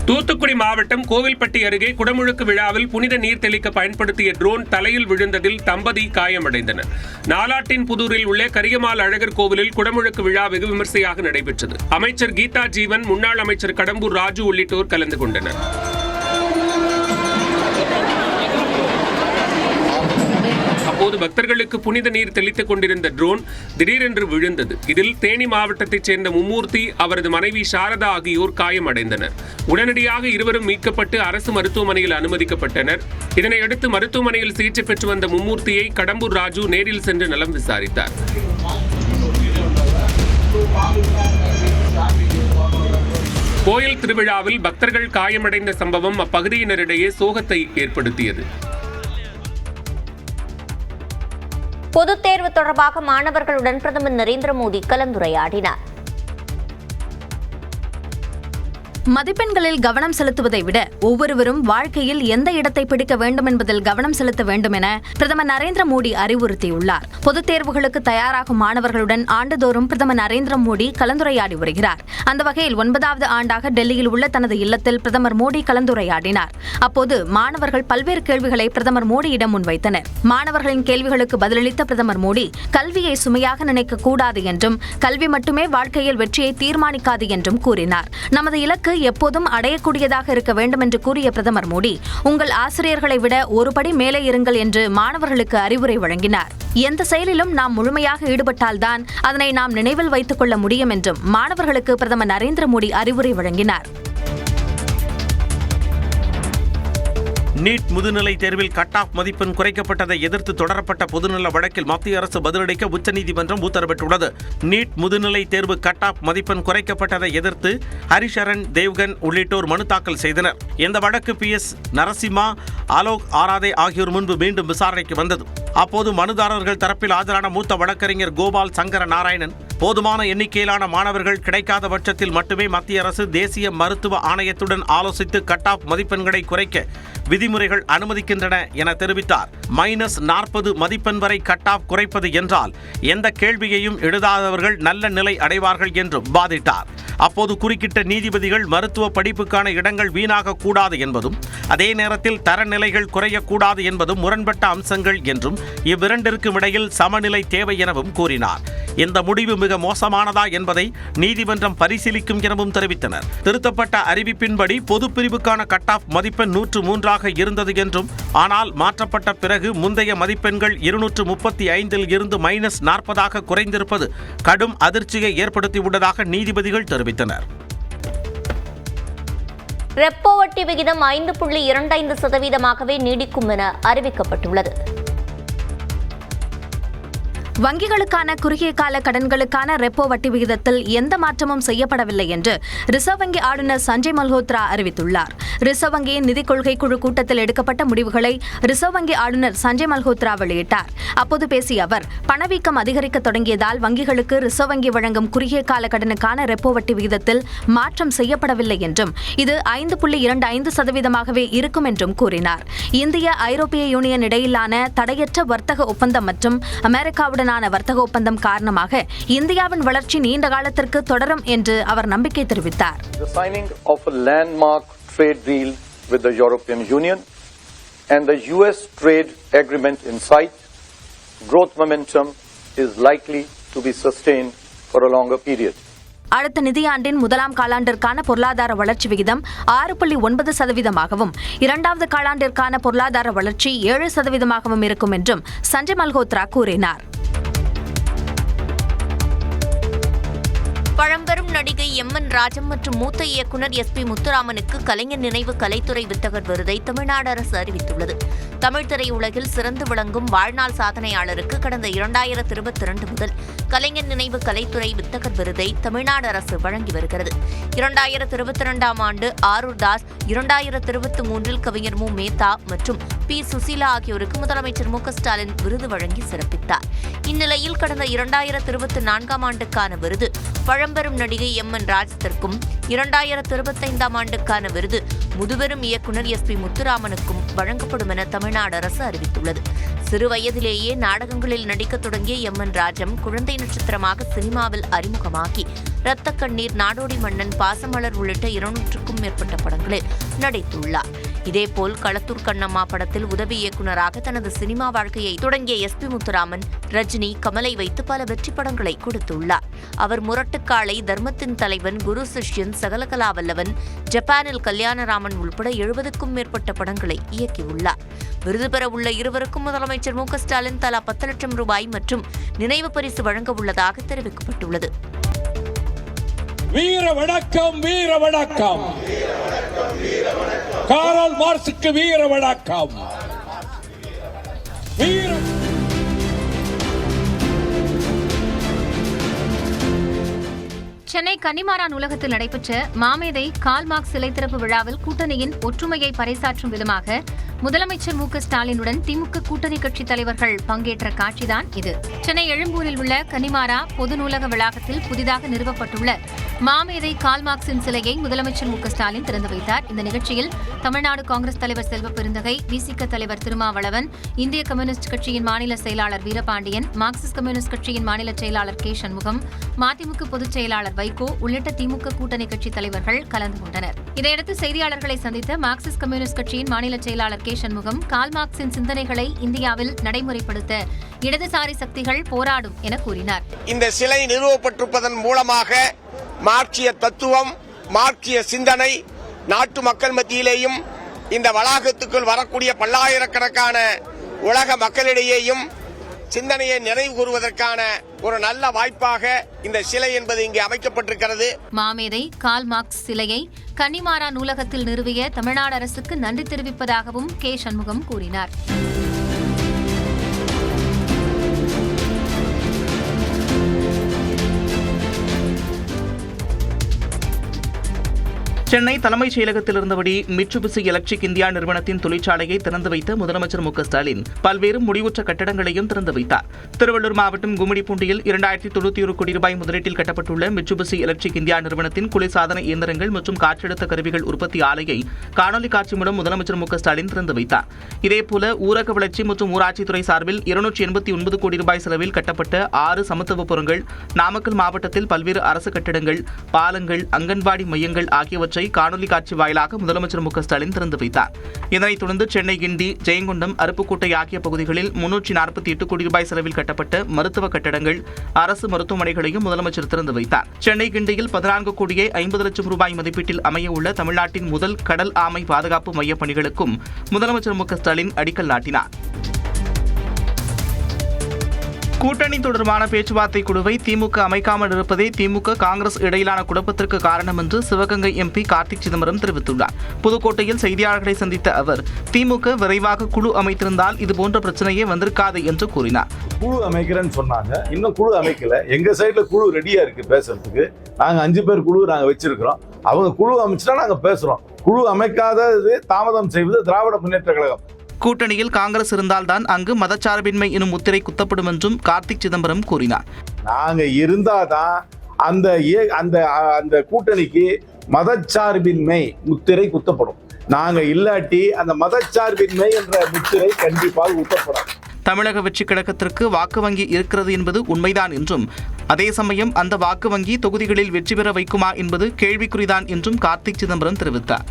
தூத்துக்குடி மாவட்டம் கோவில்பட்டி அருகே குடமுழுக்கு விழாவில் புனித நீர் தெளிக்க பயன்படுத்திய ட்ரோன் தலையில் விழுந்ததில் தம்பதி காயமடைந்தனர். நாலாட்டின் புதூரில் உள்ள கரியமால் அழகர் கோவிலில் குடமுழுக்கு விழா வெகு விமர்சையாக நடைபெற்றது. அமைச்சர் கீதா ஜீவன், முன்னாள் அமைச்சர் கடம்பூர் ராஜு உள்ளிட்டோர் கலந்து கொண்டனர். அப்போது பக்தர்களுக்கு புனித நீர் தெளித்துக் கொண்டிருந்த ட்ரோன் திடீரென்று விழுந்தது. இதில் தேனி மாவட்டத்தைச் சேர்ந்த மும்மூர்த்தி, அவரது மனைவி சாரதா ஆகியோர் காயமடைந்தனர். உடனடியாக இருவரும் மீட்கப்பட்டு அரசு மருத்துவமனையில் அனுமதிக்கப்பட்டனர். இதனையடுத்து மருத்துவமனையில் சிகிச்சை பெற்று வந்த மும்மூர்த்தியை கடம்பூர் ராஜு நேரில் சென்று நலம் விசாரித்தார். கோயில் திருவிழாவில் பக்தர்கள் காயமடைந்த சம்பவம் அப்பகுதியினரிடையே சோகத்தை ஏற்படுத்தியது. பொதுத் தேர்வு தொடர்பாக மாணவர்களுடன் பிரதமர் நரேந்திர மோடி கலந்துரையாடினார். மதிப்பெண்களில் கவனம் செலுத்துவதை விட ஒவ்வொருவரும் வாழ்க்கையில் எந்த இடத்தை பிடிக்க வேண்டும் என்பதில் கவனம் செலுத்த வேண்டும் என பிரதமர் நரேந்திர மோடி அறிவுறுத்தியுள்ளார். பொதுத் தேர்வுகளுக்கு தயாராகும் மாணவர்களுடன் ஆண்டுதோறும் பிரதமர் நரேந்திர மோடி கலந்துரையாடி வருகிறார். அந்த வகையில் 9வது ஆண்டாக டெல்லியில் உள்ள தனது இல்லத்தில் பிரதமர் மோடி கலந்துரையாடினார். அப்போது மாணவர்கள் பல்வேறு கேள்விகளை பிரதமர் மோடியிடம் முன்வைத்தனர். மாணவர்களின் கேள்விகளுக்கு பதிலளித்த பிரதமர் மோடி கல்வியை சுமையாக நினைக்க கூடாது என்றும் கல்வி மட்டுமே வாழ்க்கையில் வெற்றியை தீர்மானிக்காது என்றும் கூறினார். நமது இலக்கு எப்போதும் அடையக்கூடியதாக இருக்க வேண்டும் என்று கூறிய பிரதமர் மோடி உங்கள் ஆசிரியர்களை விட ஒருபடி மேலே இருங்கள் என்று மாணவர்களுக்கு அறிவுரை வழங்கினார். எந்த செயலிலும் நாம் முழுமையாக ஈடுபட்டால்தான் அதனை நாம் நினைவில் வைத்துக் கொள்ள முடியும் என்றும் மாணவர்களுக்கு பிரதமர் நரேந்திர மோடி அறிவுரை வழங்கினார். நீட் முதுநிலை தேர்வில் கட் ஆஃப் மதிப்பெண் குறைக்கப்பட்டதை எதிர்த்து தொடரப்பட்ட பொதுநல வழக்கில் மத்திய அரசு பதிலளிக்க உச்சநீதிமன்றம் உத்தரவிட்டுள்ளது. நீட் முதுநிலை தேர்வு கட் ஆஃப் மதிப்பெண் குறைக்கப்பட்டதை எதிர்த்து ஹரிஷரன், தேவ்கன் உள்ளிட்டோர் மனு தாக்கல் செய்தனர். இந்த வழக்கு PS நரசிம்மா, ஆலோக் ஆராதே ஆகியோர் முன்பு மீண்டும் விசாரணைக்கு வந்தது. அப்போது மனுதாரர்கள் தரப்பில் ஆஜரான மூத்த வழக்கறிஞர் கோபால் சங்கர நாராயணன் போதுமான எண்ணிக்கையிலான மாணவர்கள் கிடைக்காத பட்சத்தில் மட்டுமே மத்திய அரசு தேசிய மருத்துவ ஆணையத்துடன் ஆலோசித்து கட் ஆஃப் மதிப்பெண்களை குறைக்க விதிமுறைகள் அனுமதிக்கின்றன என தெரிவித்தார். -40 மதிப்பெண் வரை கட் ஆஃப் குறைப்பது என்றால் எந்த கேள்வியையும் எழுதாதவர்கள் நல்ல நிலை அடைவார்கள் என்றும் வாதிட்டார். அப்போது குறுக்கிட்ட நீதிபதிகள் மருத்துவ படிப்புக்கான இடங்கள் வீணாக கூடாது என்பதும் அதே நேரத்தில் தரநிலைகள் குறையக்கூடாது என்பதும் முரண்பட்ட அம்சங்கள் என்றும் இவ்விரண்டிற்கும் இடையில் சமநிலை தேவை எனவும் கூறினார். இந்த முடிவு மிக மோசமானதா என்பதை நீதிமன்றம் பரிசீலிக்கும் எனவும் தெரிவித்தனர். திருத்தப்பட்ட அறிவிப்பின்படி பொது பிரிவுக்கான கட் ஆஃப் மதிப்பெண் 103 இருந்தது என்றும் ஆனால் மாற்றப்பட்ட பிறகு முந்தைய மதிப்பெண்கள் 235 இருந்து -40 குறைந்திருப்பது கடும் அதிர்ச்சியை ஏற்படுத்தியுள்ளதாக நீதிபதிகள் தெரிவித்தனர். ரெப்போ வட்டி விகிதம் 5.25% நீடிக்கும் என அறிவிக்கப்பட்டுள்ளது. வங்கிகளுக்கான குறுகிய கால கடன்களுக்கான ரெப்போ வட்டி விகிதத்தில் எந்த மாற்றமும் செய்யப்படவில்லை என்று ரிசர்வ் வங்கி ஆளுநர் சஞ்சய் மல்ஹோத்ரா அறிவித்துள்ளார். ரிசர்வ் வங்கியின் நிதிக் கொள்கை குழு கூட்டத்தில் எடுக்கப்பட்ட முடிவுகளை ரிசர்வ் வங்கி ஆளுநர் சஞ்சய் மல்ஹோத்ரா வெளியிட்டார். அப்போது பேசிய அவர், பணவீக்கம் அதிகரிக்க தொடங்கியதால் வங்கிகளுக்கு ரிசர்வ் வங்கி வழங்கும் குறுகிய கால கடனுக்கான ரெப்போ வட்டி விகிதத்தில் மாற்றம் செய்யப்படவில்லை என்றும் இது 5.25%ஆகவே இருக்கும் என்றும் கூறினார். இந்திய ஐரோப்பிய யூனியன் இடையிலான தடையற்ற வர்த்தக ஒப்பந்தம் மற்றும் அமெரிக்காவுடன் வர்த்தக ஒப்பந்தம் காரணமாக இந்தியாவின் வளர்ச்சி நீண்ட காலத்திற்கு தொடரும் என்று அவர் நம்பிக்கை தெரிவித்தார். The signing of a landmark trade deal with the European Union and the US trade agreement in sight, growth momentum is likely to be sustained for a longer period. அடுத்த நிதியாண்டின் முதலாம் காலாண்டிற்கான பொருளாதார வளர்ச்சி விகிதம் 6.9%ஆகவும் 2வது காலாண்டிற்கான பொருளாதார வளர்ச்சி 7%ஆகவும் இருக்கும் என்றும் சஞ்சய் மல்ஹோத்ரா கூறினார். பழம்பெரும் நடிகை MN ராஜம் மற்றும் மூத்த இயக்குனர் SP முத்துராமனுக்கு கலைஞர் நினைவு கலைத்துறை வித்தகர் விருதை தமிழ்நாடு அரசு அறிவித்துள்ளது. தமிழ் திரையுலகில் சிறந்து விளங்கும் வாழ்நாள் சாதனையாளருக்கு கடந்த 2022 முதல் கலைஞர் நினைவு கலைத்துறை வித்தகர் விருதை தமிழ்நாடு அரசு வழங்கி வருகிறது. 2022ஆம் ஆண்டு ஆரூர் தாஸ், 2023இல் கவிஞர் மு. மேத்தா மற்றும் P. சுசீலா ஆகியோருக்கு முதலமைச்சர் மு. ஸ்டாலின் விருது வழங்கி சிறப்பித்தார். இந்நிலையில் கடந்த 2024ஆம் ஆண்டுக்கான விருது பழம்பெரும் நடிகை MN ராஜத்திற்கும், 2025ஆம் ஆண்டுக்கான விருது முதுபெரும் இயக்குனர் SP முத்துராமனுக்கும் வழங்கப்படும் என தமிழ்நாடு அரசு அறிவித்துள்ளது. சிறு வயதிலேயே நாடகங்களில் நடிக்க தொடங்கிய MN ராஜம் குழந்தை நட்சத்திரமாக சினிமாவில் அறிமுகமாகி இரத்த கண்ணீர், நாடோடி மன்னன், பாசமலர் உள்ளிட்ட 200க்கும் மேற்பட்ட படங்களில் நடித்துள்ளார். இதேபோல் களத்தூர் கண்ணம்மா படத்தில் உதவி இயக்குநராக தனது சினிமா வாழ்க்கையை தொடங்கிய எஸ்.பி. முத்துராமன் ரஜினி, கமலை வைத்து பல வெற்றி படங்களை கொடுத்துள்ளார். அவர் முரட்டுக்காளை, தர்மத்தின் தலைவன், குரு சிஷ்யன், சகலகலா வல்லவன், ஜப்பானில் கல்யாணராமன் உள்பட 70க்கும் மேற்பட்ட படங்களை இயக்கியுள்ளார். விருது பெற உள்ள இருவருக்கும் முதலமைச்சர் மு.க. ஸ்டாலின் தலா 10 லட்சம் ரூபாய் மற்றும் நினைவு பரிசு வழங்க உள்ளதாக தெரிவிக்கப்பட்டுள்ளது. வீர வணக்கம், வீர வணக்கம். காரல் மார்க்சுக்கு வீர வணக்கம். சென்னை கன்னிமாரா நூலகத்தில் நடைபெற்ற மாமேதை கார்ல் மார்க்ஸ் சிலை திறப்பு விழாவில் கூட்டணியின் ஒற்றுமையை பறைசாற்றும் விதமாக முதலமைச்சர் மு.க. ஸ்டாலினுடன் திமுக கூட்டணி கட்சித் தலைவர்கள் பங்கேற்ற காட்சிதான் இது. சென்னை எழும்பூரில் உள்ள கன்னிமாரா பொது நூலக வளாகத்தில் புதிதாக நிறுவப்பட்டுள்ள மாமேதை கார்ல் மார்க்சின் சிலையை முதலமைச்சர் மு.க. ஸ்டாலின் திறந்து வைத்தார். இந்த நிகழ்ச்சியில் தமிழ்நாடு காங்கிரஸ் தலைவர் செல்வ பெருந்தகை, விசிக தலைவர் திருமாவளவன், இந்திய கம்யூனிஸ்ட் கட்சியின் மாநில செயலாளர் வீரபாண்டியன், மார்க்சிஸ்ட் கம்யூனிஸ்ட் கட்சியின் மாநில செயலாளர் கே. சண்முகம், மதிமுக பொதுச் செயலாளர் வைகோ உள்ளிட்ட திமுக கூட்டணி கட்சித் தலைவர்கள் கலந்து கொண்டனர். இதையடுத்து செய்தியாளர்களை சந்தித்த மார்க்சிஸ்ட் கம்யூனிஸ்ட் கட்சியின் மாநில செயலாளர் கே. சண்முகம், கார்ல் மார்க்சின் சிந்தனைகளை இந்தியாவில் நடைமுறைப்படுத்த இடதுசாரி சக்திகள் போராடும் என கூறினார். இந்த சிலை நிறுவப்பட்டிருப்பதன் மூலமாக மார்க்சிய தத்துவம், மார்க்சிய சிந்தனை நாட்டு மக்கள் மத்தியிலேயும் இந்த வளாகத்துக்குள் வரக்கூடிய பல்லாயிரக்கணக்கான உலக மக்களிடையேயும் சிந்தனையை நிறைவு கூறுவதற்கான ஒரு நல்ல வாய்ப்பாக இந்த சிலை என்பது இங்கே அமைக்கப்பட்டிருக்கிறது. மாமேதை கார்ல் மார்க்ஸ் சிலையை கன்னிமாரா நூலகத்தில் நிறுவிய தமிழ்நாடு அரசுக்கு நன்றி தெரிவிப்பதாகவும் கே. சண்முகம் கூறினார். சென்னை தலைமைச் செயலகத்தில் இருந்தபடி மிட்சுபிசி எலக்ட்ரிக் இந்தியா நிறுவனத்தின் தொழிற்சாலையை திறந்து வைத்த முதலமைச்சர் மு.க. ஸ்டாலின் பல்வேறு முடிவுற்ற கட்டடங்களையும் திறந்து வைத்தார். திருவள்ளூர் மாவட்டம் கும்மிடிப்பூண்டியில் 2091 கோடி ரூபாய் முதலீட்டில் கட்டப்பட்டுள்ள மிட்சுபிசி எலக்ட்ரிக் இந்தியா நிறுவனத்தின் குளிர்சாதன இயந்திரங்கள் மற்றும் காற்றழுத்த கருவிகள் உற்பத்தி ஆலையை காணொலி காட்சி மூலம் முதலமைச்சர் மு.க. ஸ்டாலின் திறந்து வைத்தார். இதேபோல ஊரக வளர்ச்சி மற்றும் ஊராட்சித்துறை சார்பில் 289 கோடி ரூபாய் செலவில் கட்டப்பட்ட 6 சமத்துவபுரங்கள், நாமக்கல் மாவட்டத்தில் பல்வேறு அரசு கட்டிடங்கள், பாலங்கள், அங்கன்வாடி மையங்கள் ஆகியவற்றை காணொலி காட்சி வாயிலாக முதலமைச்சர் மு.க. ஸ்டாலின் திறந்து வைத்தார். இதனைத் தொடர்ந்து சென்னை கிண்டி, ஜெயங்கொண்டம், அருப்புக்கோட்டை ஆகிய பகுதிகளில் 348 கோடி ரூபாய் செலவில் கட்டப்பட்ட மருத்துவ கட்டடங்கள், அரசு மருத்துவமனைகளையும் முதலமைச்சர் திறந்து வைத்தார். சென்னை கிண்டியில் 14 கோடியே 50 லட்சம் ரூபாய் மதிப்பீட்டில் அமைய உள்ள தமிழ்நாட்டின் முதல் கடல் ஆமை பாதுகாப்பு மைய பணிகளுக்கும் முதலமைச்சர் மு.க. ஸ்டாலின் அடிக்கல் நாட்டினார். கூட்டணி தொடர்பான பேச்சுவார்த்தை குழுவை திமுக அமைக்காமல் இருப்பதே திமுக காங்கிரஸ் இடையிலான குழப்பத்திற்கு காரணம் என்று சிவகங்கை எம்பி கார்த்திக் சிதம்பரம் தெரிவித்துள்ளார். புதுக்கோட்டையில் செய்தியாளர்களை சந்தித்த அவர், திமுக விரைவாக குழு அமைத்திருந்தால் இதுபோன்ற பிரச்சனையே வந்திருக்காது என்று கூறினார். குழு அமைக்கிறேன்னு சொன்னாங்க, இன்னும் குழு அமைக்கல. எங்க சைட்ல குழு ரெடியா இருக்கு பேசுறதுக்கு. நாங்க 5 பேர் குழு நாங்க வச்சிருக்கிறோம். அவங்க குழு அமைச்சுட்டா நாங்க பேசுறோம். குழு அமைக்காதது தாமதம் செய்வது திராவிட முன்னேற்ற கழகம். கூட்டணியில் காங்கிரஸ் இருந்தால்தான் அங்கு மதச்சார்பின்மை எனும் முத்திரை குத்தப்படும் என்றும் கார்த்திக் சிதம்பரம் கூறினார். நாங்க இருந்தாதான் அந்த கூட்டணிக்கு மதச்சார்பின்மை முத்திரை குத்தப்படும். நாங்க இல்லாட்டி அந்த மதச்சார்பின்மை என்ற முத்திரை கண்டிப்பாக குத்தப்படும். தமிழக வெற்றி கழகத்திற்கு வாக்கு வங்கி இருக்கிறது என்பது உண்மைதான் என்றும், அதே சமயம் அந்த வாக்கு வங்கி தொகுதிகளில் வெற்றி பெற வைக்குமா என்பது கேள்விக்குறிதான் என்றும் கார்த்திக் சிதம்பரம் தெரிவித்தார்.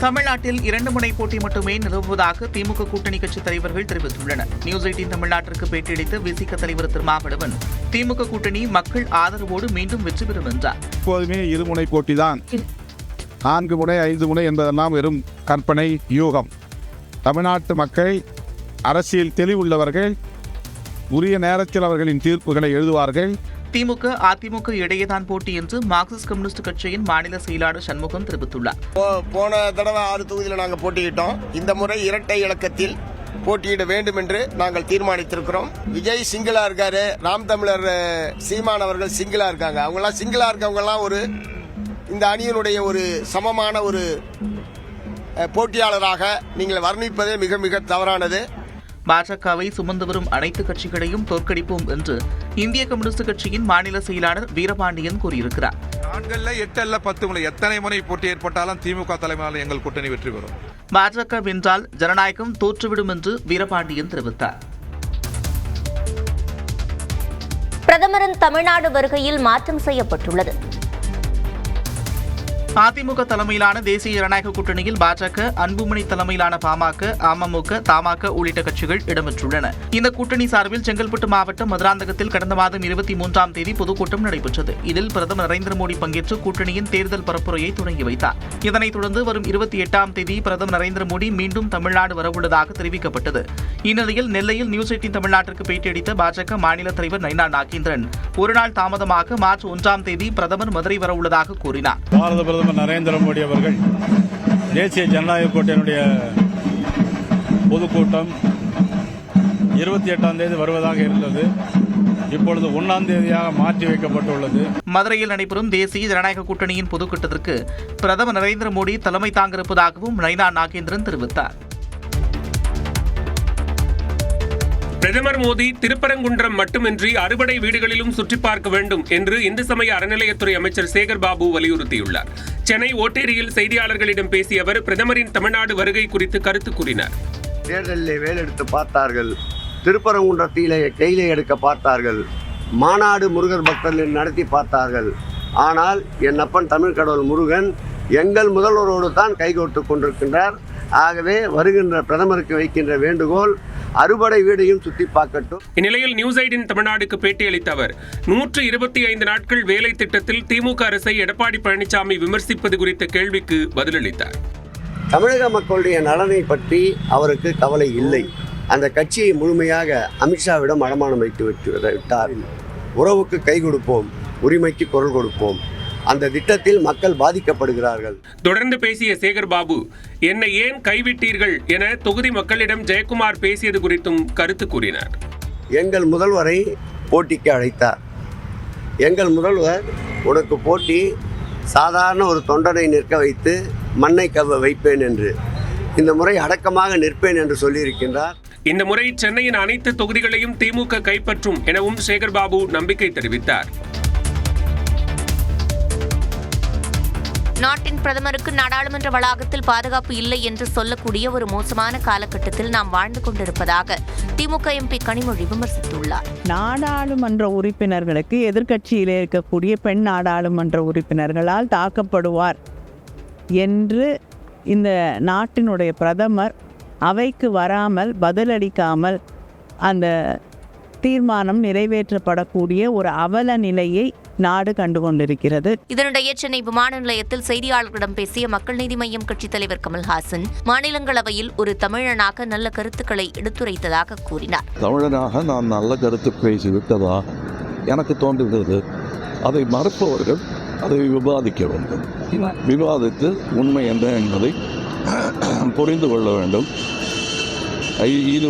தமிழ்நாட்டில் 2 முனை போட்டி மட்டுமே நிலவுவதாக திமுக கூட்டணி கட்சித் தலைவர்கள் தெரிவித்துள்ளனர். நியூஸ் 18 தமிழ்நாட்டிற்கு பேட்டியளித்த விசிக தலைவர் திருமாவளவன், திமுக கூட்டணி மக்கள் ஆதரவோடு மீண்டும் வெற்றி பெறும் என்றார். எப்போதுமே 2 முனை போட்டிதான். 4 முனை 5 முனை என்பதெல்லாம் வெறும் கற்பனை, யூகம். தமிழ்நாட்டு மக்கள் அரசியல் தெளிவுள்ளவர்கள். உரிய நேரத்தில் அவர்களின் தீர்ப்புகளை எழுதுவார்கள். திமுக அதிமுக இடையேதான் போட்டி என்று மார்க்சிஸ்ட் கம்யூனிஸ்ட் கட்சியின் மாநில செயலாளர் சண்முகம் தெரிவித்துள்ளார். போன தடவை 6 தொகுதியில் நாங்கள் போட்டியிட்டோம். இந்த முறை இரட்டை இலக்கத்தில் போட்டியிட வேண்டும் என்று நாங்கள் தீர்மானித்திருக்கிறோம். விஜய் சிங்கிளா இருக்காரு, ராம் தமிழர் சீமான் அவர்கள் சிங்கிளா இருக்காங்க. அவங்கெல்லாம் சிங்கிளா இருக்கவங்கெல்லாம் இந்த அணியினுடைய ஒரு சமமான ஒரு போட்டியாளராக நீங்கள் வர்ணிப்பதே மிக மிக தவறானது. பாஜகவை சுமந்து வரும் அனைத்து கட்சிகளையும் தோற்கடிப்போம் என்று இந்திய கம்யூனிஸ்ட் கட்சியின் மாநில செயலாளர் வீரபாண்டியன் கூறியிருக்கிறார். 4 அல்ல 8 அல்ல 10 முறை எத்தனை முறை போட்டி ஏற்பட்டாலும் திமுக தலைமையில் எங்கள் கூட்டணி வெற்றி பெறும். பாஜக வென்றால் ஜனநாயகம் தோற்றுவிடும் என்று வீரபாண்டியன் தெரிவித்தார். பிரதமரின் தமிழ்நாடு வருகையில் மாற்றம் செய்யப்பட்டுள்ளது. அதிமுக தலைமையிலான தேசிய ஜனநாயக கூட்டணியில் பாஜக, அன்புமணி தலைமையிலான பாமக, அமமுக, தமாக உள்ளிட்ட கட்சிகள் இடம்பெற்றுள்ளன. இந்த கூட்டணி சார்பில் செங்கல்பட்டு மாவட்டம் மதுராந்தகத்தில் கடந்த மாதம் 23ஆம் தேதி பொதுக்கூட்டம் நடைபெற்றது. இதில் பிரதமர் நரேந்திர மோடி பங்கேற்று கூட்டணியின் தேர்தல் பரப்புரையை தொடங்கி வைத்தார். இதனைத் தொடர்ந்து வரும் 28ஆம் தேதி பிரதமர் நரேந்திர மோடி மீண்டும் தமிழ்நாடு வரவுள்ளதாக தெரிவிக்கப்பட்டது. இந்நிலையில் நெல்லையில் நியூஸ் 18 தமிழ்நாட்டிற்கு பேட்டியளித்த பாஜக மாநில தலைவர் நயினா நாகேந்திரன் ஒருநாள் தாமதமாக மார்ச் 1ஆம் தேதி பிரதமர் மதுரை வரவுள்ளதாக கூறினார். பாரத பிரதமர் நரேந்திர மோடி அவர்கள் தேசிய ஜனநாயக கூட்டணியுடைய பொதுக்கூட்டம் 28ஆம் தேதி வருவதாக இருந்தது. இப்பொழுது 1ஆம் தேதியாக மாற்றி வைக்கப்பட்டுள்ளது. மதுரையில் நடைபெறும் தேசிய ஜனநாயக கூட்டணியின் பொதுக்கூட்டத்திற்கு பிரதமர் நரேந்திர மோடி தலைமை தாங்க இருப்பதாகவும் நயினா நாகேந்திரன் தெரிவித்தார். பிரதமர் மோடி திருப்பரங்குன்றம் மட்டுமின்றி அறுபடை வீடுகளிலும் சுற்றி பார்க்க வேண்டும் என்று இந்து சமய அறநிலையத்துறை அமைச்சர் சேகர் பாபு வலியுறுத்தியுள்ளார். சென்னை ஓட்டேரியில் செய்தியாளர்களிடம் பேசிய அவர் பிரதமரின் தமிழ்நாடு வருகை குறித்து கருத்து கூறினார். தேர்தலில் வேலெடுத்து பார்த்தார்கள், திருப்பரங்குன்றத்திலே கையிலே எடுக்க பார்த்தார்கள், மாநாடு முருகர் பக்தர்கள் நடத்தி பார்த்தார்கள். ஆனால் என் அப்பன் தமிழ் கடவுள் முருகன் எங்கள் முதல்வரோடு தான் கைகோர்த்து கொண்டிருக்கின்றார். ஆகவே வருகின்ற பிரதமருக்கு வைக்கின்ற வேண்டுகோள், அறுபடை வீடையும் சுற்றி பார்க்கட்டும். இந்நிலையில் நியூஸ் 18 தமிழ்நாடுக்கு பேட்டியளித்த அவர் 125 நாட்கள் வேலை திட்டத்தில் திமுக அரசை எடப்பாடி பழனிசாமி விமர்சிப்பது குறித்த கேள்விக்கு பதிலளித்தார். தமிழக மக்களுடைய நலனை பற்றி அவருக்கு கவலை இல்லை. அந்த கட்சியை முழுமையாக அமித்ஷாவிடம் அடமானம் வைத்து விட்டார். உறவுக்கு கை கொடுப்போம், உரிமைக்கு குரல் கொடுப்போம். அந்த திட்டத்தில் மக்கள் பாதிக்கப்படுகிறார்கள். தொடர்ந்து பேசிய சேகர் பாபு, என்னை ஏன் கைவிட்டீர்கள் என தொகுதி மக்களிடம் ஜெயக்குமார் பேசியது குறித்தும் கருத்து கூறினார். எங்கள் முதல்வரை போட்டிக்கு அழைத்தார். எங்கள் முதல்வர் உனக்கு போட்டி சாதாரண ஒரு தொண்டனை நிற்க வைத்து மண்ணை கவ வைப்பேன் என்று, இந்த முறை அடக்கமாக நிற்பேன் என்று சொல்லியிருக்கின்றார். இந்த முறை சென்னையின் அனைத்து தொகுதிகளையும் திமுக கைப்பற்றும் எனவும் சேகர் பாபு நம்பிக்கை தெரிவித்தார். நாட்டின் பிரதமருக்கு நாடாளுமன்ற வளாகத்தில் பாதுகாப்பு இல்லை என்று சொல்லக்கூடிய ஒரு மோசமான காலகட்டத்தில் நாம் வாழ்ந்து கொண்டிருப்பதாக திமுக எம்பி கனிமொழி விமர்சித்துள்ளார். நாடாளுமன்ற உறுப்பினர்களுக்கு எதிர்க்கட்சியிலே இருக்கக்கூடிய பெண் நாடாளுமன்ற உறுப்பினர்களால் தாக்கப்படுவார் என்று இந்த நாட்டினுடைய பிரதமர் அவைக்கு வராமல் பதிலளிக்காமல் அந்த தீர்மானம் நிறைவேற்றப்படக்கூடிய ஒரு அவல நிலையை நாடு கண்டுகொண்டிருக்கிறது. இதனிடையே சென்னை விமான நிலையத்தில் செய்தியாளர்களிடம் பேசிய மக்கள் நீதி மய்யம் கட்சித் தலைவர் கமல்ஹாசன் மாநிலங்களவையில் ஒரு தமிழனாக நல்ல கருத்துக்களை எடுத்துரைத்ததாக கூறினார். தமிழனாக நான் நல்ல கருத்து பேசிவிட்டதா எனக்கு தோன்றுகிறது. அதை மறுப்பவர்கள் அதை விவாதிக்க வேண்டும். விவாதித்து உண்மை என்ன என்பதை புரிந்து கொள்ள வேண்டும். இது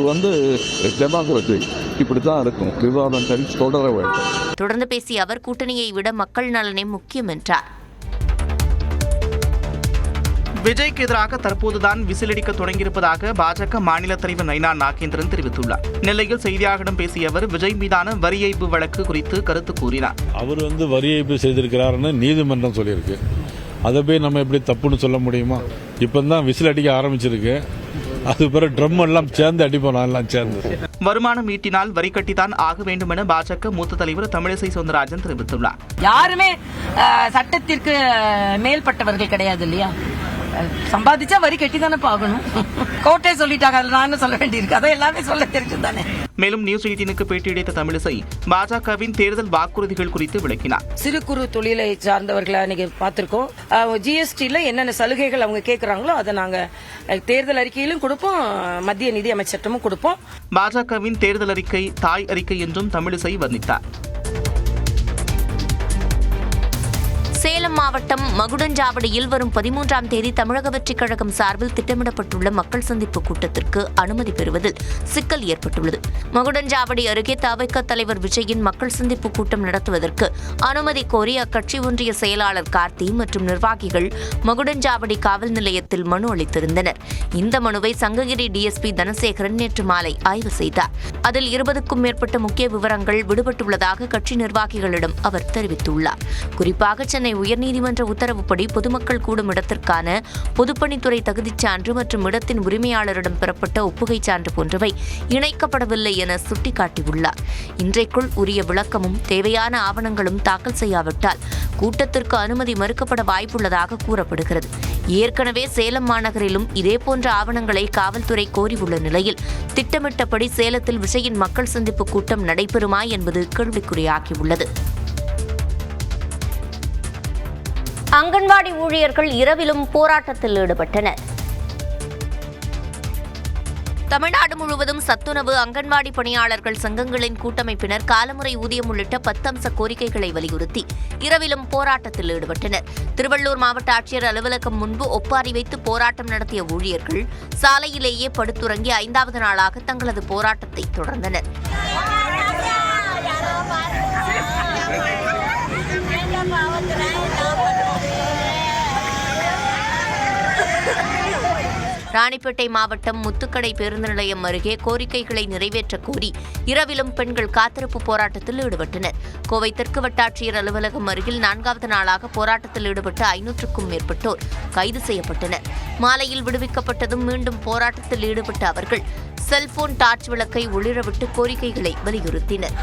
டெமோக்ரஸி இப்படித்தான் இருக்கும். விவாதங்கள் தொடர வேண்டும். தொடர்ந்து பேசிய அவர் கூட்டணியை விட மக்கள் நலனே முக்கியம் என்றார். விஜய்க்கு எதிராக தற்போதுதான் விசிலடிக்க தொடங்கியிருப்பதாக பாஜக மாநில தலைவர் நயினா நாகேந்திரன் தெரிவித்துள்ளார். நெல்லையில் செய்தியாளர்களிடம் பேசிய அவர் விஜய் மீதான வரி ஏய்ப்பு வழக்கு குறித்து கருத்து கூறினார். அவர் வரி ஏய்ப்பு செய்திருக்கிறாருன்னு நீதிமன்றம் சொல்லியிருக்கு. அதை போய் நம்ம எப்படி தப்புன்னு சொல்ல முடியுமா? இப்பதான் விசில் அடிக்க ஆரம்பிச்சிருக்கு. அது பிறகு ட்ரம் எல்லாம் சேர்ந்து அடிப்போம். எல்லாம் சேர்ந்து வருமானம் ஈட்டினால் வரி கட்டித்தான் ஆக வேண்டும் என பாஜக மூத்த தலைவர் தமிழிசை சவுந்தரராஜன் தெரிவித்துள்ளார். யாருமே சட்டத்திற்கு மேல்பட்டவர்கள் கிடையாது இல்லையா? சம்பாதிச்சா வரி கட்டி தானே ஆகணும். கோர்ட்டே சொல்லிட்டாங்க, அதில் நான் சொல்ல வேண்டியிருக்கு. அதை எல்லாமே சொல்ல தெரிஞ்சுதானே. மேலும் நியூஸ் 18க்கு பேட்டியளித்த தமிழிசை பாஜகவின் தேர்தல் வாக்குறுதிகள் குறித்து விளக்கினார். சிறு குறு தொழிலை சார்ந்தவர்களை நீங்க பார்த்திருக்கோம். ஜிஎஸ்டில என்னென்ன சலுகைகள் அவங்க கேட்கறாங்களோ அதை நாங்க தேர்தல் அறிக்கையிலும் கொடுப்போம், மத்திய நிதி அமைச்சர்டமும் கொடுப்போம். பாஜகவின் தேர்தல் அறிக்கை தாய் அறிக்கை என்றும் தமிழிசை வர்ணித்தார். சேலம் மாவட்டம் மகுடஞ்சாவடியில் வரும் 13ஆம் தேதி தமிழக வெற்றிக் கழகம் சார்பில் திட்டமிடப்பட்டுள்ள மக்கள் சந்திப்பு கூட்டத்திற்கு அனுமதி பெறுவதில் சிக்கல் ஏற்பட்டுள்ளது. மகுடஞ்சாவடி அருகே தவிக தலைவர் விஜயின் மக்கள் சந்திப்பு கூட்டம் நடத்துவதற்கு அனுமதி கோரி அக்கட்சி ஒன்றிய செயலாளர் கார்த்தி மற்றும் நிர்வாகிகள் மகுடஞ்சாவடி காவல் நிலையத்தில் மனு அளித்திருந்தனர். இந்த மனுவை சங்ககிரி டிஎஸ்பி தனசேகரன் நேற்று மாலை ஆய்வு செய்தார். அதில் 20க்கும் மேற்பட்ட முக்கிய விவரங்கள் விடுபட்டுள்ளதாக கட்சி நிர்வாகிகளிடம் அவர் தெரிவித்துள்ளார். குறிப்பாக சென்னை சென்னை உயர்நீதிமன்ற உத்தரவுப்படி பொதுமக்கள் கூடும் இடத்திற்கான பொதுப்பணித்துறை தகுதிச் சான்று மற்றும் இடத்தின் உரிமையாளரிடம் பெறப்பட்ட ஒப்புகைச் சான்று போன்றவை இணைக்கப்படவில்லை என சுட்டிக்காட்டியுள்ளார். இன்றைக்குள் உரிய விளக்கமும் தேவையான ஆவணங்களும் தாக்கல் செய்யாவிட்டால் கூட்டத்திற்கு அனுமதி மறுக்கப்பட வாய்ப்புள்ளதாக கூறப்படுகிறது. ஏற்கனவே சேலம் மாநகரிலும் இதேபோன்ற ஆவணங்களை காவல்துறை கோரியுள்ள நிலையில் திட்டமிட்டபடி சேலத்தில் விஜயின் மக்கள் சந்திப்பு கூட்டம் நடைபெறுமா என்பது கேள்விக்குறியாகியுள்ளது. அங்கன்வாடி ஊழியர்கள் இரவிலும் போராட்டத்தில் ஈடுபட்டனர். தமிழ்நாடு முழுவதும் சத்துணவு அங்கன்வாடி பணியாளர்கள் சங்கங்களின் கூட்டமைப்பினர் காலமுறை ஊதியம் உள்ளிட்ட 10 அம்ச கோரிக்கைகளை வலியுறுத்தி இரவிலும் போராட்டத்தில் ஈடுபட்டனர். திருவள்ளூர் மாவட்ட ஆட்சியர் அலுவலகம் முன்பு ஒப்பாரி வைத்து போராட்டம் நடத்திய ஊழியர்கள் சாலையிலேயே படுத்துறங்கி 5வது நாளாக தங்களது போராட்டத்தை தொடர்ந்தனர். ராணிப்பேட்டை மாவட்டம் முத்துக்கடை பேருந்து நிலையம் அருகே கோரிக்கைகளை நிறைவேற்றக் கோரி இரவிலும் பெண்கள் காத்திருப்பு போராட்டத்தில் ஈடுபட்டனர். கோவை தெற்கு வட்டாட்சியர் அலுவலகம் அருகில் 4வது நாளாக போராட்டத்தில் ஈடுபட்ட 500க்கும் மேற்பட்டோர் கைது செய்யப்பட்டனர். மாலையில் விடுவிக்கப்பட்டதும் மீண்டும் போராட்டத்தில் ஈடுபட்ட அவர்கள் செல்போன் டார்ச் விளக்கை ஒளிரவிட்டு கோரிக்கைகளை வலியுறுத்தினர்.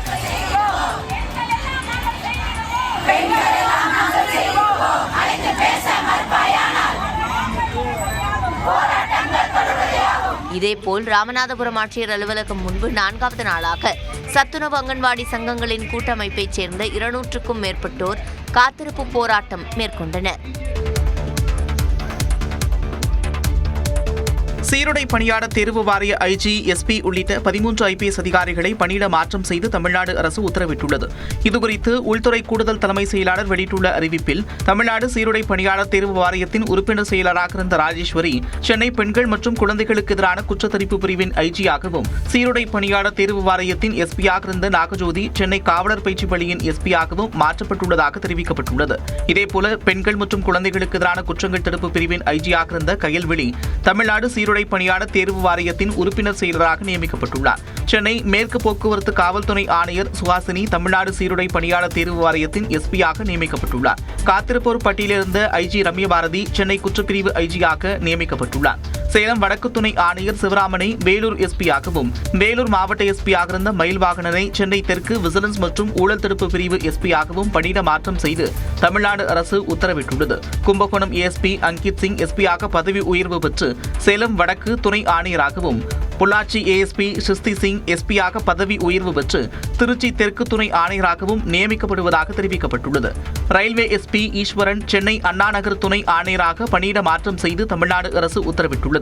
இதேபோல் ராமநாதபுரம் ஆட்சியர் அலுவலகம் முன்பு 4வது நாளாக சத்துணவு அங்கன்வாடி சங்கங்களின் கூட்டமைப்பைச் சேர்ந்த 200க்கும் மேற்பட்டோர் காத்திருப்பு போராட்டம் மேற்கொண்டனர். சீருடை பணியாளர் தேர்வு வாரிய ஐஜி, எஸ்பி உள்ளிட்ட 13 IPS அதிகாரிகளை பணியிட மாற்றம் செய்து தமிழ்நாடு அரசு உத்தரவிட்டுள்ளது. இதுகுறித்து உள்துறை கூடுதல் தலைமை செயலாளர் வெளியிட்டுள்ள அறிவிப்பில், தமிழ்நாடு சீருடை பணியாளர் தேர்வு வாரியத்தின் உறுப்பினர் செயலராக இருந்த ராஜேஸ்வரி சென்னை பெண்கள் மற்றும் குழந்தைகளுக்கு எதிரான குற்றத்தடுப்பு பிரிவின் ஐஜியாகவும், சீருடை பணியாளர் தேர்வு வாரியத்தின் எஸ்பியாக இருந்த நாகஜோதி சென்னை காவலர் பயிற்சி பள்ளியின் எஸ்பியாகவும் மாற்றப்பட்டுள்ளதாக தெரிவிக்கப்பட்டுள்ளது. இதேபோல பெண்கள் மற்றும் குழந்தைகளுக்கு எதிரான குற்றங்கள் தடுப்பு பிரிவின் ஐஜியாக இருந்த கயல்வெளி தமிழ்நாடு சீருடை பணியாளர் தேர்வு வாரியத்தின் உறுப்பினர் செயலராக நியமிக்கப்பட்டுள்ளார். சென்னை மேற்கு போக்குவரத்து காவல்துறை ஆணையர் சுஹாசினி தமிழ்நாடு சீருடை பணியாளர் தேர்வு வாரியத்தின் எஸ்பியாக நியமிக்கப்பட்டுள்ளார். காத்திருப்போர் பட்டியலிருந்த ஐஜி ரம்யபாரதி சென்னை குற்றப்பிரிவு ஐஜியாக நியமிக்கப்பட்டுள்ளார். சேலம் வடக்கு துணை ஆணையர் சிவராமனை வேலூர் எஸ்பியாகவும், வேலூர் மாவட்ட எஸ்பியாக இருந்த மயில்வாகனனை சென்னை தெற்கு விஜிலன்ஸ் மற்றும் ஊழல் தடுப்பு பிரிவு எஸ்பியாகவும் பணியிட மாற்றம் செய்து தமிழ்நாடு அரசு உத்தரவிட்டுள்ளது. கும்பகோணம் ஏஎஸ்பி அங்கித் சிங் எஸ்பியாக பதவி உயர்வு பெற்று சேலம் வடக்கு துணை ஆணையராகவும், பொள்ளாச்சி ஏஎஸ்பி சிஸ்தி சிங் எஸ்பியாக பதவி உயர்வு பெற்று திருச்சி தெற்கு துணை ஆணையராகவும் நியமிக்கப்படுவதாக தெரிவிக்கப்பட்டுள்ளது. ரயில்வே எஸ்பி ஈஸ்வரன் சென்னை அண்ணாநகர் துணை ஆணையராக பணியிட மாற்றம் செய்து தமிழ்நாடு அரசு உத்தரவிட்டுள்ளது.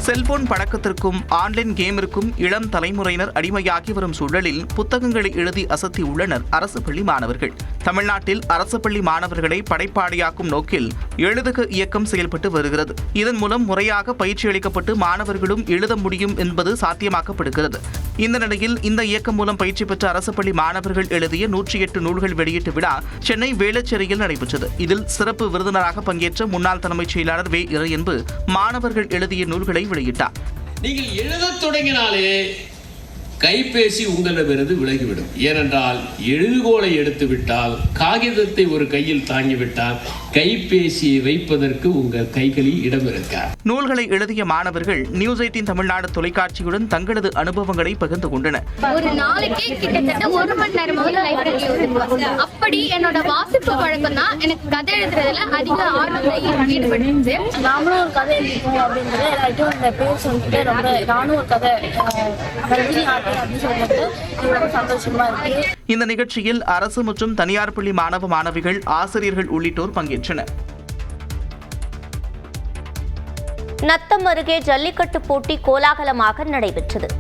செல்போன் பழக்கத்திற்கும் ஆன்லைன் கேமிற்கும் இளம் தலைமுறையினர் அடிமையாகி வரும் சூழலில் புத்தகங்களை எழுதி அசத்தியுள்ளனர் அரசு பள்ளி மாணவர்கள். தமிழ்நாட்டில் அரசு பள்ளி மாணவர்களை படைப்பாளியாக்கும் நோக்கில் எழுதுக இயக்கம் செயல்பட்டு வருகிறது. இதன் மூலம் முறையாக பயிற்சி அளிக்கப்பட்டு மாணவர்களும் எழுத முடியும் என்பது சாத்தியமாக்கப்படுகிறது. இந்த நிலையில் இந்த இயக்கம் மூலம் பயிற்சி பெற்ற அரசு பள்ளி மாணவர்கள் எழுதிய 108 நூல்கள் வெளியீட்டு விழா சென்னை வேளச்சேரியில் நடைபெற்றது. இதில் சிறப்பு விருந்தினராக பங்கேற்ற முன்னாள் தலைமைச் செயலாளர் வே. இறையன்பு மாணவர்கள் எழுதிய நூல்களை வெளியிட்டார். நீங்கள் எழுதத் தொடங்கினாலே கைபேசி உங்களிடமிருந்து விலகிவிடும். ஏனென்றால் எழுதுகோலை எடுத்து விட்டால், காகிதத்தை ஒரு கையில் தாங்கிவிட்டால் கைபேசியை வைப்பதற்கு உங்கள் கைகளில் இடம் இருக்க. நூல்களை எழுதிய மாணவர்கள் நியூஸ் 18 தமிழ்நாடு தொலைக்காட்சியுடன் தங்களது அனுபவங்களை பகிர்ந்து கொண்டனர். ஒரு நாளைக்கே கிட்டத்தட்ட 1 மணி நேரமாவது லைப்ரரி வருவேன். அப்படி என்னோட வாசிப்பு வழக்கம் தான் எனக்கு கதை எழுதுறதுல அதிக ஆர்வத்தை ஈடுபடுது. நாமளும் ஒரு கதை எழுதிப்போம் அப்படின்றது எல்லார்ட்டும் இந்த பேர் சொல்லிட்டு ரொம்ப நானும் ஒரு கதை இந்த நிகழ்ச்சியில் அரசு மற்றும் தனியார் பள்ளி மாணவ மாணவிகள், ஆசிரியர்கள் உள்ளிட்டோர் பங்கேற்றனர். நத்தம் அருகே ஜல்லிக்கட்டு போட்டி கோலாகலமாக நடைபெற்றது.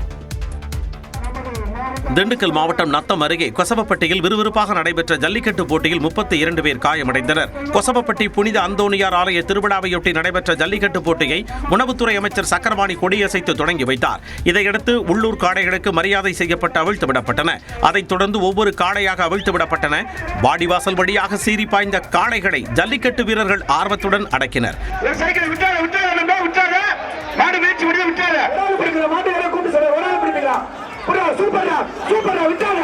திண்டுக்கல் மாவட்டம் நத்தம் அருகே கொசவப்பட்டியில் விறுவிறுப்பாக நடைபெற்ற ஜல்லிக்கட்டு போட்டியில் 32 பேர் காயமடைந்தனர். கொசவப்பட்டி புனித அந்தோணியார் ஆலய திருவிழாவையொட்டி நடைபெற்ற ஜல்லிக்கட்டு போட்டியை உணவுத்துறை அமைச்சர் சக்கரபாணி கொடியசைத்து தொடங்கி வைத்தார். இதையடுத்து உள்ளூர் காடைகளுக்கு மரியாதை செய்யப்பட்டு அவிழ்த்து விடப்பட்டன. அதைத் தொடர்ந்து ஒவ்வொரு காடையாக அவிழ்த்து விடப்பட்டன. வாடிவாசல் வழியாக சீறி பாய்ந்த காடைகளை ஜல்லிக்கட்டு வீரர்கள் ஆர்வத்துடன் அடக்கினர். சூப்பரா விட்டாங்க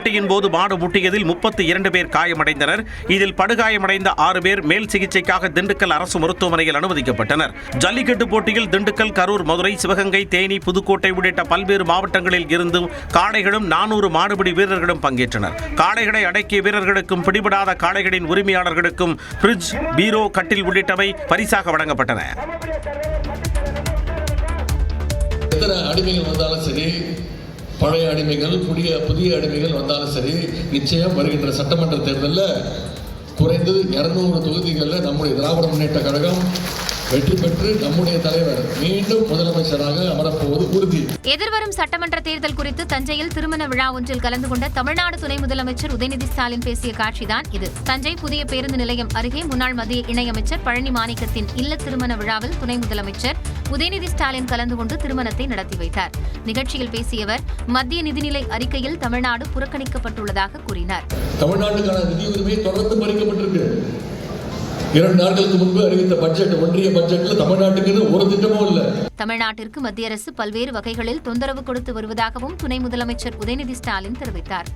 போட்டியின் போது மாடு முட்டியதில் 32 பேர் காயமடைந்தனர். இதில் படுகாயமடைந்த 6 பேர் மேல் சிகிச்சைக்காக திண்டுக்கல் அரசு மருத்துவமனையில் அனுமதிக்கப்பட்டனர். ஜல்லிக்கட்டு போட்டியில் திண்டுக்கல், கரூர், மதுரை, சிவகங்கை, தேனி, புதுக்கோட்டை உள்ளிட்ட பல்வேறு மாவட்டங்களில் இருந்தும் காளைகளும் 400 மாடுபிடி வீரர்களும் பங்கேற்றனர். காளைகளை அடக்கிய வீரர்களுக்கும் பிடிபடாத காளைகளின் உரிமையாளர்களுக்கும் பிரிட்ஜ், பீரோ, கட்டில் உள்ளிட்டவை பரிசாக வழங்கப்பட்டன. எத்தனை அடிமைகள் வந்தாலும் சரி, பழைய அடிமைகள், புதிய அடிமைகள் வந்தாலும் சரி, நிச்சயம் வருகின்ற சட்டமன்ற தேர்தலில் குறைந்தது 200 தொகுதிகளில் நம்முடைய திராவிட முன்னேற்ற கழகம் வெற்றி பெற்று நம்முடைய தலைவர் மீண்டும் முதலமைச்சராக அமரப்போவது உறுதி. எதிர்வரும் சட்டமன்ற தேர்தல் குறித்து தஞ்சையில் திருமண விழா ஒன்றில் கலந்து கொண்ட தமிழ்நாடு துணை முதலமைச்சர் உதயநிதி ஸ்டாலின் பேசிய காட்சிதான் இது. தஞ்சை புதிய பேருந்து நிலையம் அருகே முன்னாள் மத்திய இணையமைச்சர் பழனி மாணிக்கத்தின் இல்ல திருமண விழாவில் துணை முதலமைச்சர் உதயநிதி ஸ்டாலின் கலந்து கொண்டு திருமணத்தை நடத்தி வைத்தார். நிகழ்ச்சியில் பேசிய அவர், மத்திய நிதிநிலை அறிக்கையில் தமிழ்நாடு புறக்கணிக்கப்பட்டுள்ளதாக கூறினார். தமிழ்நாட்டுக்கான நிதி உரிமை தொடர்ந்து பறிக்கப்பட்டிருக்கு. 2 நாட்களுக்கு முன்பு அறிவித்த பட்ஜெட், ஒன்றிய பட்ஜெட்ல தமிழ்நாட்டுக்கு ஒரு திட்டமும் இல்ல. தமிழ்நாட்டிற்கு மத்திய அரசு பல்வேறு வகைகளில் தொந்தரவு கொடுத்து வருவதாகவும் துணை முதலமைச்சர் உதயநிதி ஸ்டாலின் தெரிவித்தார்.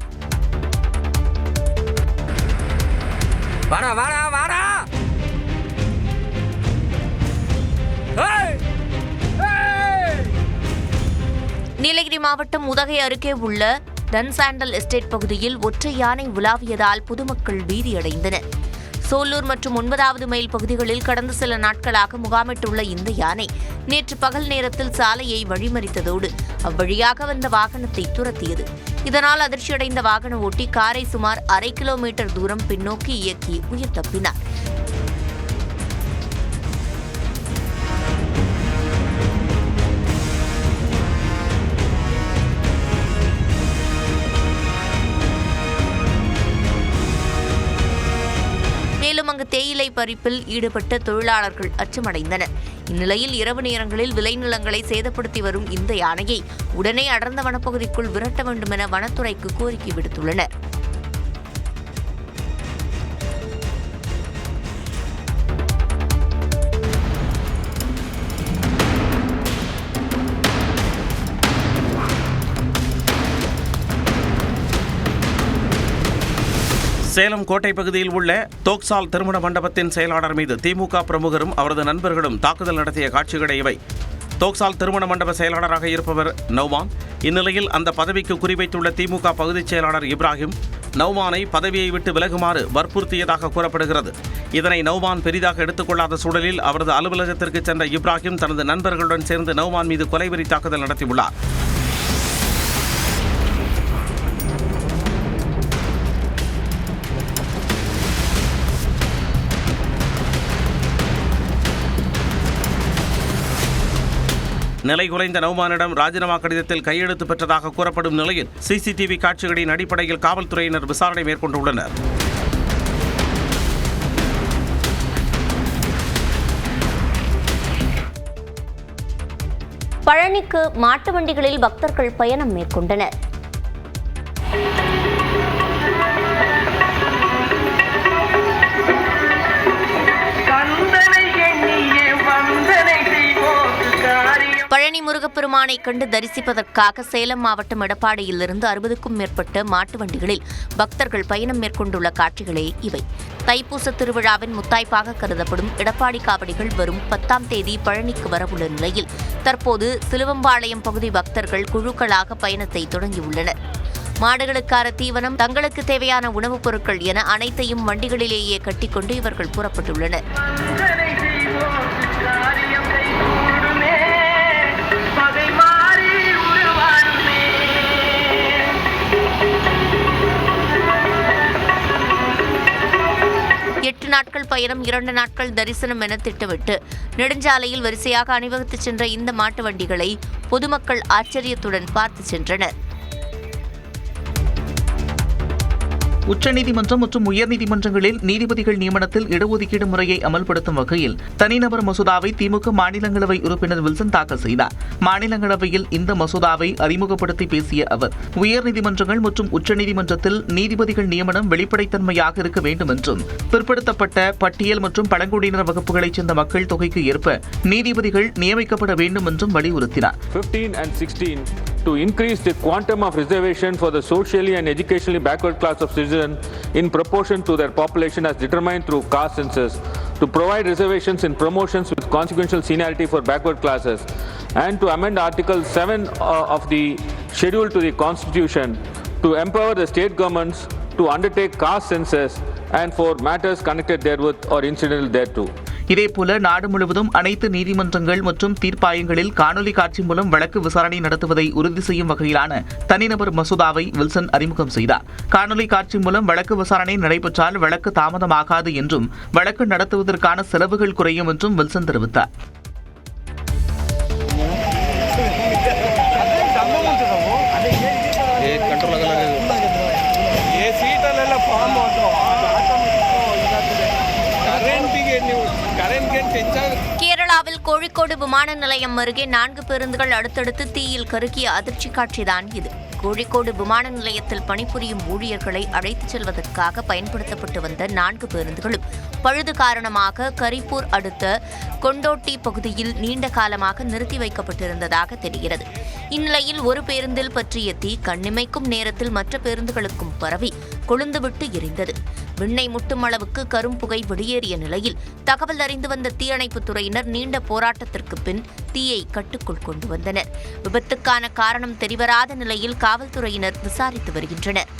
நீலகிரி மாவட்டம் உதகை அருகே உள்ள டன்சாண்டல் எஸ்டேட் பகுதியில் ஒற்றை யானை உலாவியதால் பொதுமக்கள் பீதியடைந்தனர். சோலூர் மற்றும் 9வது மைல் பகுதிகளில் கடந்த சில நாட்களாக முகாமிட்டுள்ள இந்த யானை நேற்று பகல் நேரத்தில் சாலையை வழிமறித்ததோடு அவ்வழியாக வந்த வாகனத்தை துரத்தியது. இதனால் அதிர்ச்சியடைந்த வாகன ஓட்டி காரை சுமார் 1/2 கிலோமீட்டர் தூரம் பின்னோக்கி இயக்கி உயிர் தப்பினார். மேலும் அங்கு தேயிலை பறிப்பில் ஈடுபட்ட தொழிலாளர்கள் அச்சமடைந்தனர். இந்நிலையில் இரவு நேரங்களில் விளைநிலங்களை சேதப்படுத்தி வரும் இந்த யானையை உடனே அடர்ந்த வனப்பகுதிக்குள் விரட்ட வேண்டும் என வனத்துறைக்கு கோரிக்கை விடுத்துள்ளனர். சேலம் கோட்டை பகுதியில் உள்ள தோக்சால் திருமண மண்டபத்தின் செயலாளர் மீது திமுக பிரமுகரும் அவரது நண்பர்களும் தாக்குதல் நடத்திய காட்சிகளை இவை. தோக்சால் திருமண மண்டப செயலாளராக இருப்பவர் நௌமான். இந்நிலையில் அந்த பதவிக்கு குறிவைத்துள்ள திமுக பகுதிச் செயலாளர் இப்ராஹிம் நௌமானை பதவியை விட்டு விலகுமாறு வற்புறுத்தியதாக கூறப்படுகிறது. இதனை நௌமான் பெரிதாக எடுத்துக்கொள்ளாத சூழலில் அவரது அலுவலகத்திற்கு சென்ற இப்ராஹிம் தனது நண்பர்களுடன் சேர்ந்து நௌமான் மீது கொலைவெறி தாக்குதல் நடத்தியுள்ளார். நிலை குலைந்த நௌமானிடம் ராஜினாமா கடிதத்தில் கையெழுத்து பெற்றதாக கூறப்படும் நிலையில் சிசிடிவி காட்சிகளின் அடிப்படையில் காவல்துறையினர் விசாரணை மேற்கொண்டுள்ளனர். பழனிக்கு மாட்டு வண்டிகளில் பக்தர்கள் பயணம் மேற்கொண்டனர். பழனி முருகப்பெருமானை கண்டு தரிசிப்பதற்காக சேலம் மாவட்டம் எடப்பாடியிலிருந்து 60க்கும் மேற்பட்ட மாட்டு வண்டிகளில் பக்தர்கள் பயணம் மேற்கொண்டுள்ள காட்சிகளே இவை. தைப்பூச திருவிழாவின் முத்தாய்ப்பாக கருதப்படும் எடப்பாடி காவடிகள் வரும் 10ஆம் தேதி பழனிக்கு வரவுள்ள நிலையில் தற்போது சிலுவம்பாளையம் பகுதி பக்தர்கள் குழுக்களாக பயணத்தை தொடங்கியுள்ளனர். மாடுகளுக்கான தீவனம், தங்களுக்கு தேவையான உணவுப் பொருட்கள் என அனைத்தையும் வண்டிகளிலேயே கட்டிக்கொண்டு இவர்கள் புறப்பட்டுள்ளனர். நாட்கள் பயணம், 2 நாட்கள் தரிசனம் என திட்டமிட்டு நெடுஞ்சாலையில் வரிசையாக அணிவகுத்து சென்ற இந்த மாட்டு வண்டிகளை பொதுமக்கள் ஆச்சரியத்துடன் பார்த்து சென்றனர். உச்சநீதிமன்றம் மற்றும் உயர்நீதிமன்றங்களில் நீதிபதிகள் நியமனத்தில் இடஒதுக்கீடு முறையை அமல்படுத்தும் வகையில் தனிநபர் மசோதாவை திமுக மாநிலங்களவை உறுப்பினர் வில்சன் தாக்கல் செய்தார். மாநிலங்களவையில் இந்த மசோதாவை அறிமுகப்படுத்தி பேசிய அவர், உயர்நீதிமன்றங்கள் மற்றும் உச்சநீதிமன்றத்தில் நீதிபதிகள் நியமனம் வெளிப்படைத்தன்மையாக இருக்க வேண்டும் என்றும், பிற்படுத்தப்பட்ட பட்டியல் மற்றும் பழங்குடியினர் வகுப்புகளைச் சேர்ந்த மக்கள் தொகைக்கு ஏற்ப நீதிபதிகள் நியமிக்கப்பட வேண்டும் என்றும் வலியுறுத்தினார். 15 and 16 to increase the quantum of reservation for the socially and educationally backward class of citizens in proportion to their population as determined through caste census, to provide reservations in promotions with consequential seniority for backward classes, and to amend Article 7 of the schedule to the Constitution to empower the state governments to undertake caste census and for matters connected therewith or incidental thereto. இதேபோல நாடு முழுவதும் அனைத்து நீதிமன்றங்கள் மற்றும் தீர்ப்பாயங்களில் காணொலி காட்சி மூலம் வழக்கு விசாரணை நடத்துவதை உறுதி செய்யும் வகையிலான தனிநபர் மசோதாவை வில்சன் அறிமுகம் செய்தார். காணொலி காட்சி மூலம் வழக்கு விசாரணை நடைபெற்றால் வழக்கு தாமதமாகாது என்றும் வழக்கு நடத்துவதற்கான செலவுகள் குறையும் என்றும் வில்சன் தெரிவித்தார். கேரளாவில் கோழிக்கோடு விமான நிலையம் அருகே 4 பேருந்துகள் அடுத்தடுத்து தீயில் கருகிய அதிர்ச்சி காட்சிதான் இது. கோழிக்கோடு விமான நிலையத்தில் பணிபுரியும் ஊழியர்களை அழைத்துச் செல்வதற்காக பயன்படுத்தப்பட்டு வந்த 4 பேருந்துகளும் பழுது காரணமாக கரிப்பூர் அடுத்த கொண்டோட்டி பகுதியில் நீண்ட காலமாக நிறுத்தி வைக்கப்பட்டிருந்ததாக தெரிகிறது. இந்நிலையில் ஒரு பேருந்தில் பற்றிய தீ கண்ணிமைக்கும் நேரத்தில் மற்ற பேருந்துகளுக்கும் பரவி கொழுந்துவிட்டு எரிந்தது. விண்ணை முட்டும் அளவுக்கு கரும்புகை வெளியேறிய நிலையில் தகவல் அறிந்து வந்த தீயணைப்புத் துறையினர் நீண்ட போராட்டத்திற்கு பின் தீயை கட்டுக்குள் கொண்டு வந்தனர். விபத்துக்கான காரணம் தெரிவராத நிலையில் காவல்துறையினர் விசாரித்து வருகின்றனர்.